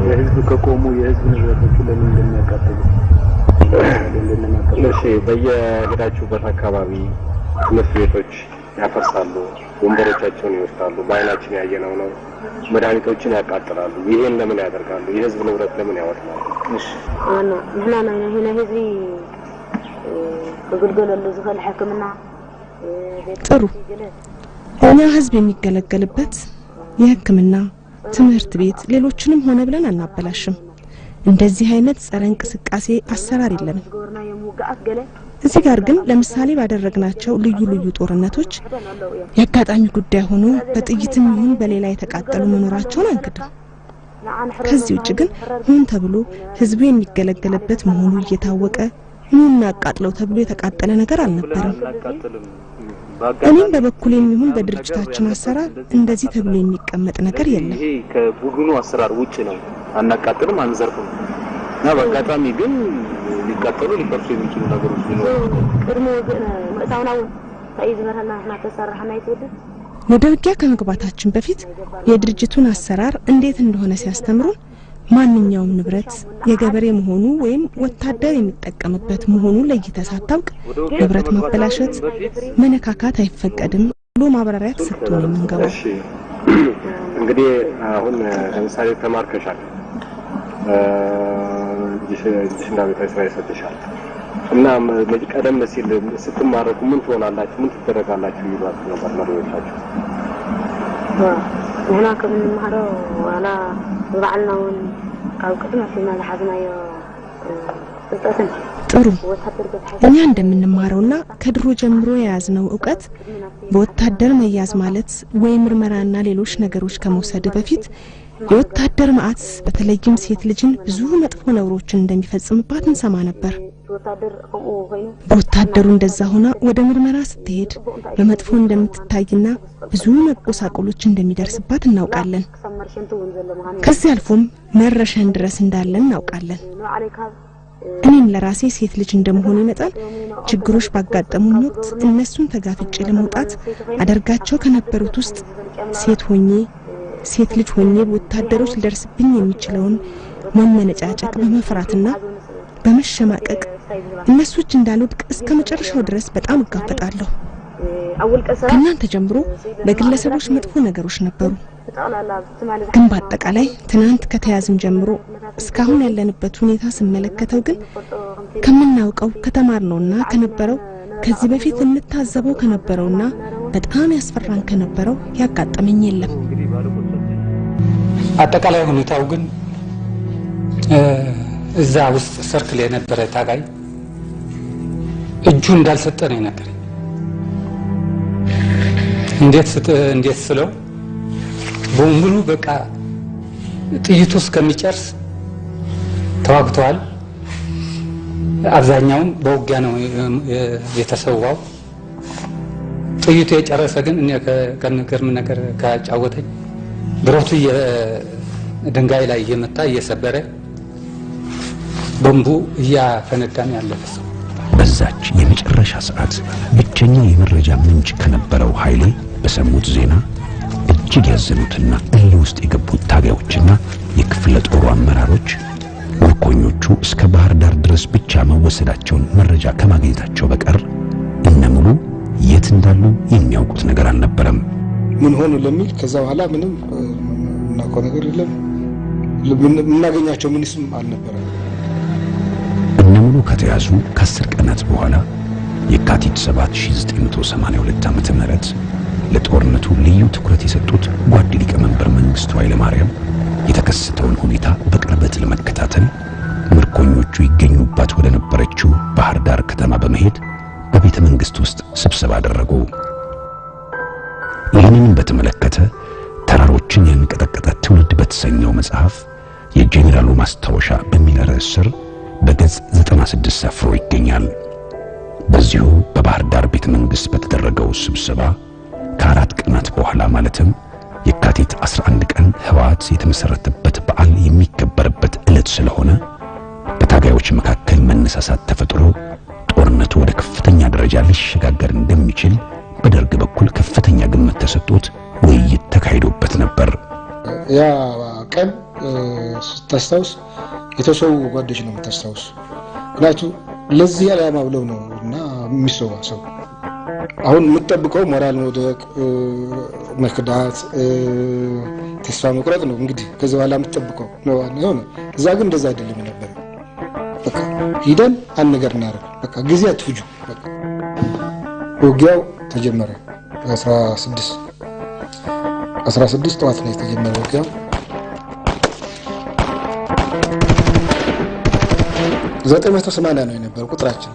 የህዝብ ከቆሙ የህዝብ ንብረቶች ለምን እንደሚያቃጥሉ እሺ፣ በየሄዳችሁበት አካባቢ ትምህርት ቤቶች ያፈርሳሉ፣ ወንበሮቻቸውን ይወስዳሉ፣ በአይናችን ያየነው ነው። መድኃኒቶችን ያቃጥላሉ። ይሄን ለምን ያደርጋሉ? የህዝብ ንብረት ለምን ያወጣሉ? እሺ አና ምናና هنا ህዝብ በግልገለሉ ዝፈል ሕክምና ጥሩ እኛ ህዝብ የሚገለገልበት የሕክምና ትምህርት ቤት ሌሎችንም ሆነ ብለን አናበላሽም። እንደዚህ አይነት ጸረ እንቅስቃሴ አሰራር የለንም። እዚህ ጋር ግን ለምሳሌ ባደረግናቸው ልዩ ጦርነቶች የአጋጣሚ ጉዳይ ሆኖ በጥይትም ይሁን በሌላ የተቃጠሉ መኖራቸውን አንክድም። ከዚህ ውጭ ግን ምን ተብሎ ህዝቡ የሚገለገልበት መሆኑ እየታወቀ ምን አቃጥለው ተብሎ የተቃጠለ ነገር አልነበረም። እኔም በበኩሌ ይሁን በድርጅታችን አሰራር እንደዚህ ተብሎ የሚቀመጥ ነገር የለም። ይሄ ከቡድኑ አሰራር ውጭ ነው። አናቃጥልም፣ አንዘርፍም። እና በአጋጣሚ ግን ሊቃጠሉ ሊፈርሱ የሚችሉ ነገሮች ቢኖሩ ቅድሞ መጣውናው ታይዝመራና احنا ተሰራህና ይተወደድ ወደ ውጊያ ከመግባታችን በፊት የድርጅቱን አሰራር እንዴት እንደሆነ ሲያስተምሩን ማንኛውም ንብረት የገበሬ መሆኑ ወይም ወታደር የሚጠቀምበት መሆኑ ለይተህ ሳታውቅ ንብረት ማበላሸት መነካካት አይፈቀድም ብሎ ማብራሪያ ተሰጥቶ ነው የምንገባው። እሺ እንግዲህ አሁን ለምሳሌ ተማርከሻል ጅሽንዳቤታ ስራ ይሰጥሻል እና ቀደም ሲል ስትማረኩ ምን ትሆናላችሁ ምን ትደረጋላችሁ ይሏችሁ ነበር መሪዎቻችሁ? هنا كمان المهرة ولا بعلنا أو كتنا فيما لحظنا يا ጥሩ እኛ እንደምንማረውና ከድሮ ጀምሮ የያዝነው ዕውቀት በወታደር መያዝ ማለት ወይ ምርመራና ሌሎች ነገሮች ከመውሰድ በፊት የወታደር ማዕት በተለይም ሴት ልጅን ብዙ መጥፎ ነገሮችን እንደሚፈጽምባት እንሰማ ነበር። በወታደሩ እንደዛ ሆና ወደ ምርመራ ስትሄድ በመጥፎ እንደምትታይና ብዙ መቆሳቆሎች እንደሚደርስባት እናውቃለን። ከዚህ አልፎም መረሸን ድረስ እንዳለን እናውቃለን። እኔም ለራሴ ሴት ልጅ እንደመሆኔ መጠን ችግሮች ባጋጠሙኝ ወቅት እነሱን ተጋፍጬ ለመውጣት አደርጋቸው ከነበሩት ውስጥ ሴት ልጅ ሆኜ ወታደሮች ሊደርስብኝ የሚችለውን መመነጫጨቅ በመፍራትና በመሸማቀቅ እነሱች እንዳልወድቅ እስከ መጨረሻው ድረስ በጣም እጋፈጣለሁ። ከእናንተ ጀምሮ በግለሰቦች መጥፎ ነገሮች ነበሩ። ግን በአጠቃላይ ትናንት ከተያዝን ጀምሮ እስካሁን ያለንበት ሁኔታ ስመለከተው ግን ከምናውቀው ከተማርነውና ከነበረው ከዚህ በፊት እንታዘበው ከነበረውና በጣም ያስፈራን ከነበረው ያጋጠመኝ የለም። አጠቃላይ ሁኔታው ግን እዛ ውስጥ ሰርክል የነበረ ታጋይ እጁ እንዳልሰጠ ነው የነገረኝ። እንዴት ስለው በሙሉ በቃ ጥይቱ እስከሚጨርስ ተዋግተዋል። አብዛኛው በውጊያ ነው የተሰዋው። ጥይቱ የጨረሰ ግን እኔ ከነገርም ነገር ካጫወተኝ ብረቱ ድንጋይ ላይ እየመታ እየሰበረ ቦምቡ እያፈነዳን ያለፈ ሰው። በዛች የመጨረሻ ሰዓት ብቸኛ የመረጃ ምንጭ ከነበረው ኃይሌ በሰሙት ዜና እጅግ ያዘኑትና እልህ ውስጥ የገቡት ታጋዮችና የክፍለ ጦሩ አመራሮች ምርኮኞቹ እስከ ባህር ዳር ድረስ ብቻ መወሰዳቸውን መረጃ ከማግኘታቸው በቀር እነሙሉ የት እንዳሉ የሚያውቁት ነገር አልነበረም። ምን ሆኑ ለሚል ከዛ በኋላ ምንም እናውቀው ነገር የለም። ምናገኛቸው ምንስም አልነበረም። እነሙሉ ከተያዙ ከ10 ቀናት በኋላ የካቲት 7 1982 ዓመተ ምህረት ለጦርነቱ ልዩ ትኩረት የሰጡት ጓድ ሊቀመንበር መንግስቱ ኃይለማርያም የተከሰተውን ሁኔታ በቅርበት ለመከታተል ምርኮኞቹ ይገኙባት ወደ ነበረችው ባህር ዳር ከተማ በመሄድ በቤተ መንግስት ውስጥ ስብሰባ አደረጉ። ይህንንም በተመለከተ ተራሮችን ያንቀጠቀጠ ትውልድ በተሰኘው መጽሐፍ የጄኔራሉ ማስታወሻ በሚል ርዕስ ስር በገጽ 96 ሰፍሮ ይገኛል። በዚሁ በባህር ዳር ቤተ መንግስት በተደረገው ስብሰባ ከ4 ቀናት በኋላ ማለትም የካቲት 11 ቀን ህወሓት የተመሰረተበት በዓል የሚከበርበት ዕለት ስለሆነ በታጋዮች መካከል መነሳሳት ተፈጥሮ ጦርነቱ ወደ ከፍተኛ ደረጃ ሊሸጋገር እንደሚችል በደርግ በኩል ከፍተኛ ግምት ተሰጥቶት ውይይት ተካሂዶበት ነበር። ያ ቀን ስታስታውስ የተሰው ጓዶች ነው የምታስታውስ። ምክንያቱም ለዚህ ዓላማ ብለው ነው እና የሚሰዋ ሰው አሁን የምትጠብቀው ሞራል መውደቅ፣ መክዳት፣ ተስፋ መቁረጥ ነው እንግዲህ ከዚህ በኋላ የምትጠብቀው ነው። እዛ ግን እንደዛ አይደለም ነበር። በቃ ሂደን አንድ ነገር እናደርግ፣ በቃ ጊዜ አትፍጁ። በቃ ውጊያው ተጀመረ። 16 ጠዋት ላይ ተጀመረ ውጊያው። 980 ነው የነበረው ቁጥራችን።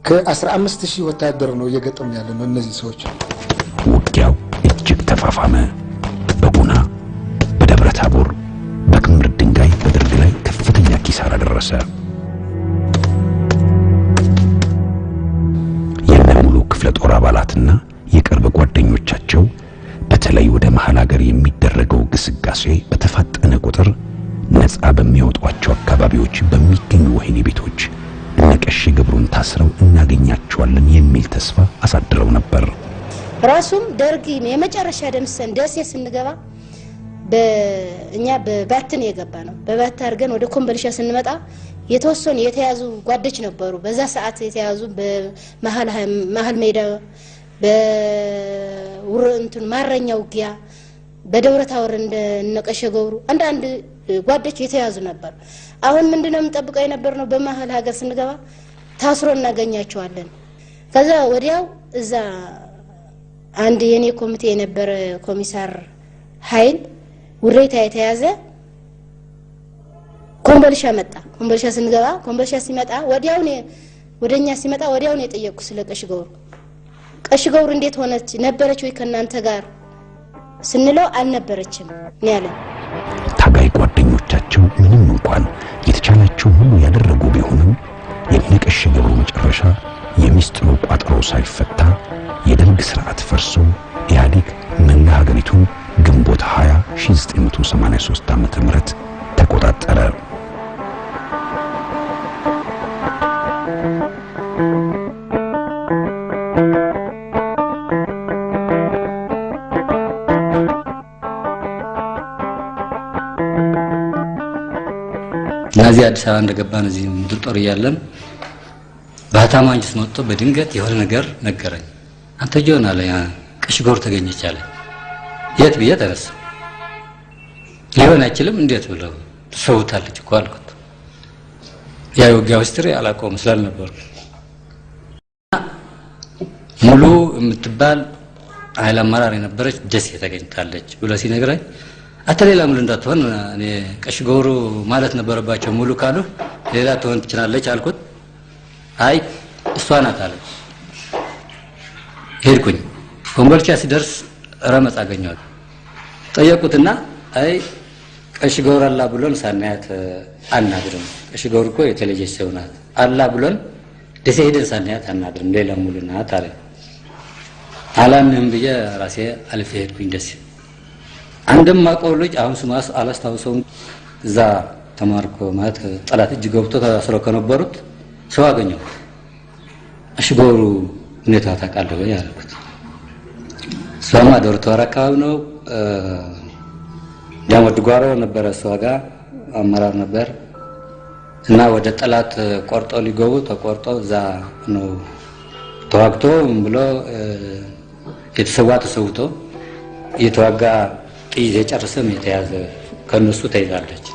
ከ15000 ወታደር ነው እየገጠሙ ያለ ነው እነዚህ ሰዎች። ውጊያው እጅግ ተፋፋመ። በጉና፣ በደብረ ታቦር፣ በክምር ድንጋይ በደርግ ላይ ከፍተኛ ኪሳራ ደረሰ። የነሙሉ ክፍለ ጦር አባላትና የቅርብ ጓደኞቻቸው በተለይ ወደ መሃል ሀገር የሚደረገው ግስጋሴ በተፋጠነ ቁጥር ነፃ በሚያወጧቸው አካባቢዎች በሚገኙ ወህኒ ቤቶች እነቀሽ ገብሩን ታስረው እናገኛቸዋለን የሚል ተስፋ አሳድረው ነበር። ራሱም ደርግ የመጨረሻ ደምሰን ደሴ ስንገባ በእኛ በባትን የገባ ነው። በባት አድርገን ወደ ኮምቦልቻ ስንመጣ የተወሰኑ የተያዙ ጓዶች ነበሩ። በዛ ሰዓት የተያዙ በመሃል ሜዳ በውርንቱን ማረኛ ውጊያ በደብረ ታቦር እንደነቀሽ ገብሩ አንዳንድ ጓዶች የተያዙ ነበር። አሁን ምንድነው የምንጠብቀው የነበር ነው በመሃል ሀገር ስንገባ ታስሮ እናገኛቸዋለን። ከዛ ወዲያው እዛ አንድ የኔ ኮሚቴ የነበረ ኮሚሳር ኃይል ውሬታ የተያዘ ኮምቦልቻ መጣ። ኮምቦልቻ ስንገባ ኮምቦልቻ ሲመጣ ወዲያውኑ ወደኛ ሲመጣ ወዲያውኑ የጠየቁ ስለ ቀሽ ገብሩ ቀሽ ገብሩ እንዴት ሆነች ነበረች ወይ ከናንተ ጋር ስንለው አልነበረችም ነው ያለ። ታጋይ ጓደኞቻቸው ምንም እንኳን የተቻላቸው ሁሉ ያደረጉ ቢሆንም የነቀሽ ገብሩ መጨረሻ የሚስጥሩ ቋጠሮ ሳይፈታ የደርግ ስርዓት ፈርሶ ኢህአዴግ መላ ሀገሪቱን ግንቦት 20 1983 ዓመተ ምህረት ተቆጣጠረ። ናዚ አዲስ አበባ እንደገባን እዚህ ምድር ጦር እያለን ባህታማ አንጅስ መጥቶ በድንገት የሆነ ነገር ነገረኝ። አንተ ጆን አለ ያ ቀሽ ገብሩ ተገኘች አለ። የት ብዬ ተነሳ። ሊሆን አይችልም እንዴት ብለው ሰውታለች እኮ አልኩት። ያ ውጊያው ሂስትሪ አላውቀውም ስላልነበር ሙሉ የምትባል ኃይል አመራር የነበረች ደሴ ተገኝታለች ብሎ ሲነግረኝ አተሌላ ሙሉ እንዳትሆን እኔ ቀሽ ገብሩ ማለት ነበረባቸው ሙሉ ካሉ ሌላ ትሆን ትችላለች አልኩት። አይ እሷ ናት አለ። ሄድኩኝ። ኮምቦልቻ ሲደርስ ረመጽ አገኘሁት። ጠየቁትና አይ ቀሽ ገብሩ አላ ብሎን ሳናያት አናድርም። ቀሽ ገብሩ እኮ የተለየች ሰው ናት አላ ብሎን ደሴ ሄደን ሳናያት አናድርም ሌላ ሙሉ ናት አለ። አላምንም ብዬ ራሴ አልፌ ሄድኩኝ ደሴ። አንድም ማቀው ልጅ አሁን ስማስ አላስታውሰውም እዛ ተማርኮ ማለት ጠላት እጅ ገብቶ ታስሮ ከነበሩት ሰው አገኘው። አሽጎሩ ሁኔታ ታውቃለህ ወይ አልኩት። እሷማ ዶርቶር አካባቢ ነው ዳሞት ጓሮ ነበረ እሷ ጋር አመራር ነበር እና ወደ ጠላት ቆርጦ ሊገቡ ተቆርጦ እዛ ነው ተዋግቶ ብሎ የተሰዋ ተሰውቶ የተዋጋ ጥይት የጨረሰም የተያዘ ከነሱ ተይዛለች።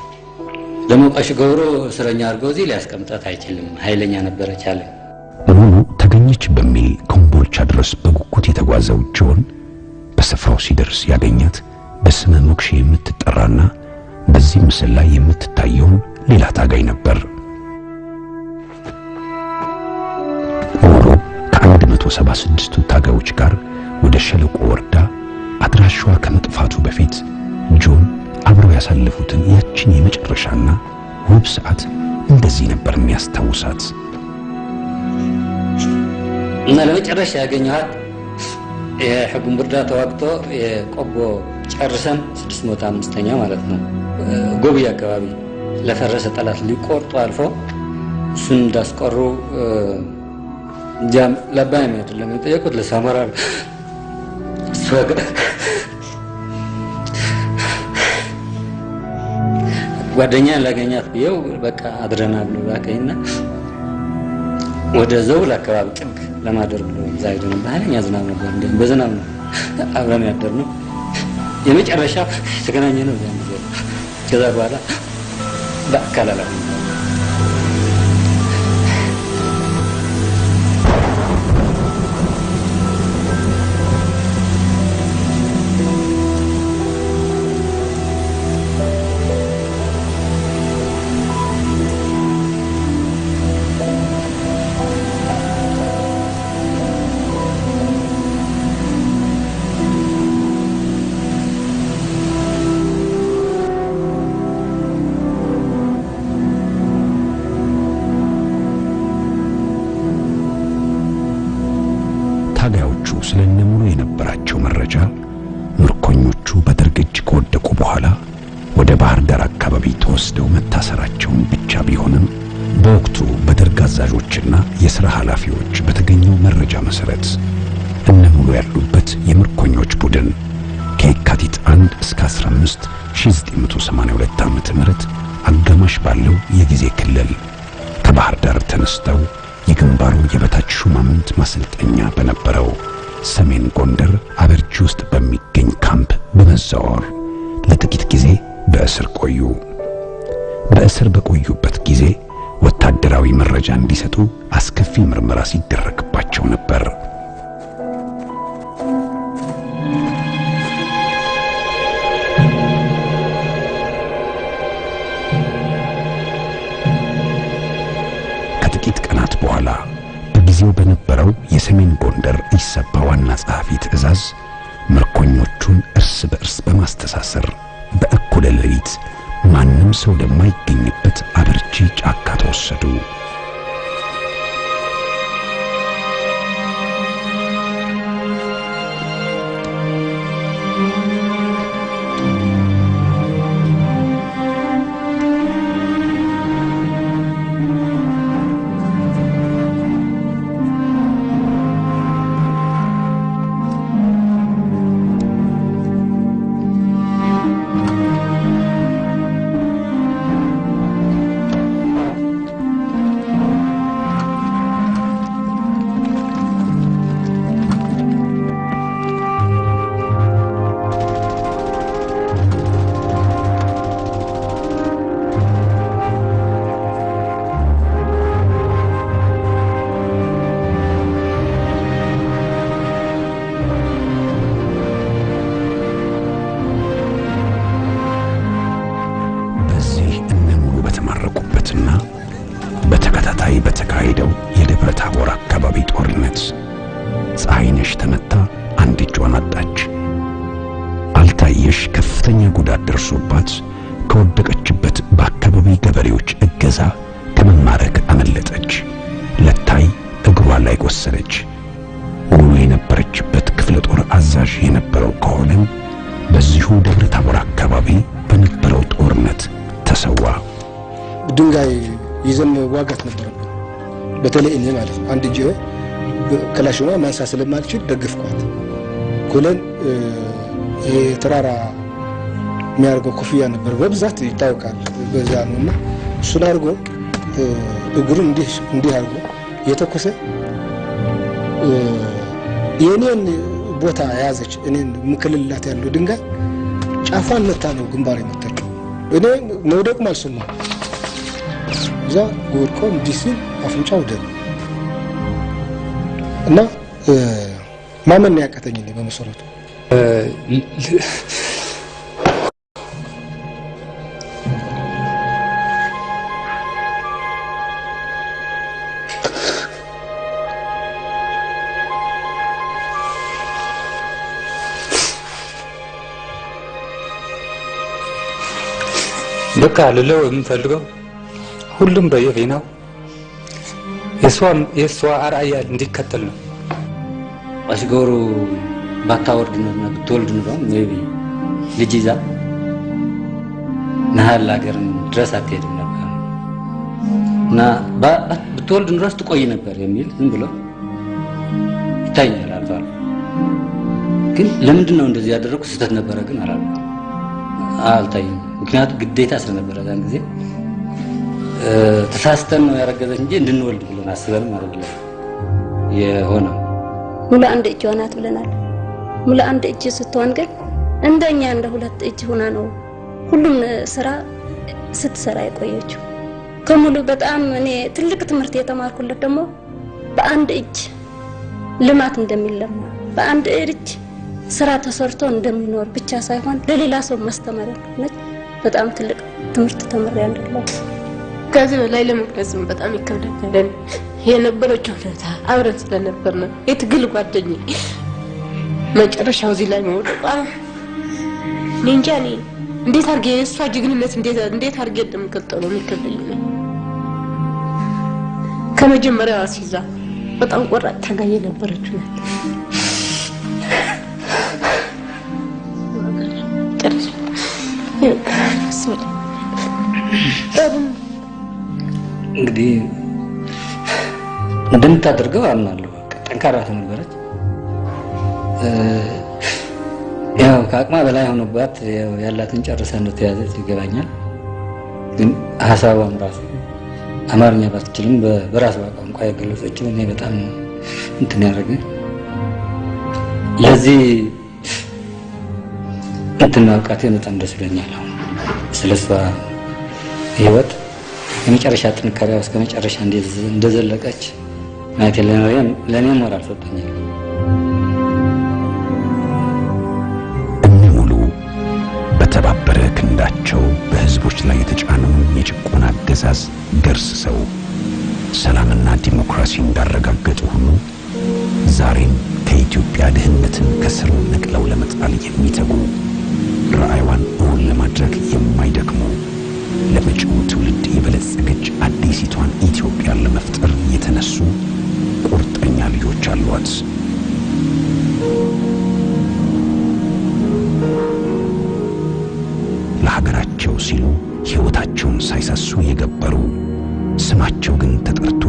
ደግሞ አሽጎሩ እስረኛ አድርገው እዚህ ሊያስቀምጣት አይችልም፣ ኃይለኛ ነበረች አለ። ሙሉ ተገኘች በሚል ኮምቦልቻ ድረስ በጉጉት የተጓዘው ጆን በስፍራው ሲደርስ ያገኛት በስመ ሞክሼ የምትጠራና በዚህ ምስል ላይ የምትታየውን ሌላ ታጋይ ነበር። ሙሉ ከ176ቱ ታጋዮች ጋር ወደ ሸለቆ ወርዳ አድራሻዋ ከመጥፋቱ በፊት ጆን አብረው ያሳለፉትን ያችን የመጨረሻና ውብ ሰዓት እንደዚህ ነበር የሚያስታውሳት። እና ለመጨረሻ ያገኘኋት የሕጉም ብርዳ ተዋግቶ የቆቦ ጨርሰን 605ኛ ማለት ነው ጎብያ አካባቢ ለፈረሰ ጠላት ሊቆርጡ አልፎ እሱን እንዳስቆሩ ጃም ለባይ ነው ለሚጠየቁት ለሳመራ ሷጋ ጓደኛ ላገኛት ቢየው በቃ አድረናል ባከኝና ወደ ዘውል አካባቢ ጥግ ለማደር ብሎ ዛይዶ ነው ባህለኛ ዝናብ ነበር እንደ በዝናብ ነው አብረን ያደርነው የመጨረሻ ተገናኘ ነው ያን ጊዜ ከዛ በኋላ በአካላላ ታጋዮቹ ስለነሙሉ የነበራቸው መረጃ ምርኮኞቹ በደርግ እጅ ከወደቁ በኋላ ወደ ባህር ዳር አካባቢ ተወስደው መታሰራቸውን ብቻ ቢሆንም በወቅቱ በደርግ አዛዦችና የሥራ ኃላፊዎች በተገኘው መረጃ መሠረት እነሙሉ ያሉበት የምርኮኞች ቡድን ከየካቲት 1 እስከ 15 1982 ዓ.ም አጋማሽ ባለው የጊዜ ክልል ከባህር ዳር ተነስተው የግንባሩ የበታች ሹማምንት ማሰልጠኛ በነበረው ሰሜን ጎንደር አበርጂ ውስጥ በሚገኝ ካምፕ በመዛወር ለጥቂት ጊዜ በእስር ቆዩ። በእስር በቆዩበት ጊዜ ወታደራዊ መረጃ እንዲሰጡ አስከፊ ምርመራ ሲደረግባቸው ነበር። ከጥቂት ቀናት በኋላ በጊዜው በነበረው የሰሜን ጎንደር ኢሰፓ ዋና ጸሐፊ ትዕዛዝ ምርኮኞቹን እርስ በእርስ በማስተሳሰር በእኩለ ሌሊት ማንም ሰው ለማይገኝበት አበርጂ ጫካ ተወሰዱ። በተከታታይ በተካሄደው የደብረ ታቦር አካባቢ ጦርነት ፀሐይነሽ ተመታ፣ አንድ እጇን አጣች። አልታየሽ ከፍተኛ ጉዳት ደርሶባት ከወደቀችበት በአካባቢ ገበሬዎች እገዛ ከመማረክ አመለጠች። ለታይ እግሯ ላይ ቆሰለች። ሙሉ የነበረችበት ክፍለ ጦር አዛዥ የነበረው ከሆነም በዚሁ ደብረ ታቦር አካባቢ በነበረው ጦርነት ተሰዋ። ድንጋይ ይዘን ዋጋት ነበረብን። በተለይ እኔ ማለት ነው አንድ እጄ ክላሽማ ማንሳት ስለማልችል ደግፍኳት። ኮለን ተራራ የሚያርገው ኮፍያ ነበር በብዛት ይታወቃል በዛ ነውና እሱን አድርጎ እግሩን እንዲህ አድርጎ የተኮሰ የኔን ቦታ ያዘች። እኔን ምክልላት ያለው ድንጋይ ጫፏን መታ ነው ግንባር የመታችው። እኔ መውደቅም አልሰማሁም። እዛ ወድቆ እንዲህ ሲል አፍንጫው ደም እና ማመን ያቀተኝ ነው በመሰረቱ። በቃ ልለው የምፈልገው ሁሉም በየፊናው የሷ አርአያ እንዲከተል ነው። አሽጎሩ ባታወርድ ነው ብትወልድ ነው ሜቢ ልጅ ይዛ ናህል ሀገር ድረስ አትሄድም ነበር እና ብትወልድ ድረስ ትቆይ ነበር የሚል ዝም ብሎ ይታያል አልፋል። ግን ለምንድን ነው እንደዚህ ያደረኩት? ስህተት ነበረ ግን አልታይም። ምክንያቱም ግዴታ ስለነበረ ያን ጊዜ ተሳስተን ነው ያረገዘች እንጂ እንድንወልድ ብለን አስበንም አይደለም የሆነው። ሙሉ አንድ እጅ ሆናት ብለናል። ሙሉ አንድ እጅ ስትሆን ግን እንደኛ እንደ ሁለት እጅ ሆና ነው ሁሉም ስራ ስትሰራ የቆየችው። ከሙሉ በጣም እኔ ትልቅ ትምህርት የተማርኩለት ደግሞ በአንድ እጅ ልማት እንደሚለማ በአንድ እጅ ስራ ተሰርቶ እንደሚኖር ብቻ ሳይሆን ለሌላ ሰው ማስተማር ነው። በጣም ትልቅ ትምህርት ተምሬያለሁ። ከዚህ በላይ ለመግለጽም በጣም ይከብዳል። የነበረችው ሁኔታ አብረን ስለነበርና የትግል ጓደኛዬ መጨረሻው እዚህ ላይ መውደቋ እንጃ እኔ እንዴት አድርጌ የእሷ ጀግንነት እንዴት አድርጌ እንደምገልጠው የሚከብደኝ። ከመጀመሪያው አስይዛ በጣም ቆራጥ ታጋይ ነበረችው ናት። እንግዲህ እንደምታደርገው አምናለሁ። ጠንካራ ነበረች። ያው ከአቅማ በላይ ሆኖባት ያላትን ጨርሳ እንደተያዘች ይገባኛል። ግን ሀሳቧም ራሱ አማርኛ ባትችልም በራሷ ቋንቋ የገለጸችው እኔ በጣም እንትን ያደረገኝ ለዚህ እንትን ማውቃቴ በጣም ደስ ብሎኛል። ስለሷ ህይወት የመጨረሻ ጥንካሬዋ እስከ መጨረሻ እንደዘለቀች ማየት ለእኔ ሞራል ሰጥቶኛል። እኒህ ሙሉ በተባበረ ክንዳቸው በህዝቦች ላይ የተጫነውን የጭቆና አገዛዝ ገርስሰው ሰላምና ዲሞክራሲ እንዳረጋገጡ ሁሉ ዛሬም ከኢትዮጵያ ድህነትን ከስሩ ነቅለው ለመጣል የሚተጉ ራዕይዋን እውን ለማድረግ የማይደክሙ ለመጪው ትውልድ የበለጸገች አዲሲቷን ኢትዮጵያን ለመፍጠር የተነሱ ቁርጠኛ ልጆች አሏት። ለሀገራቸው ሲሉ ሕይወታቸውን ሳይሰሱ የገበሩ ስማቸው ግን ተጠርቶ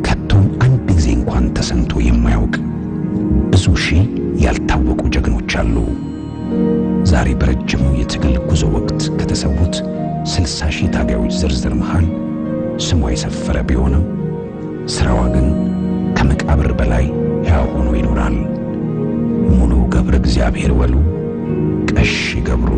ከቶም አንድ ጊዜ እንኳን ተሰምቶ የማያውቅ ብዙ ሺህ ያልታወቁ ጀግኖች አሉ። ዛሬ በረጅሙ የትግል ጉዞ ወቅት ከተሰዉት 60 ሺህ ታጋዮች ዝርዝር መሃል ስሟ የሰፈረ ቢሆንም ስራዋ ግን ከመቃብር በላይ ሕያው ሆኖ ይኖራል። ሙሉ ገብረ እግዚአብሔር ወሉ፣ ቀሽ ገብሩ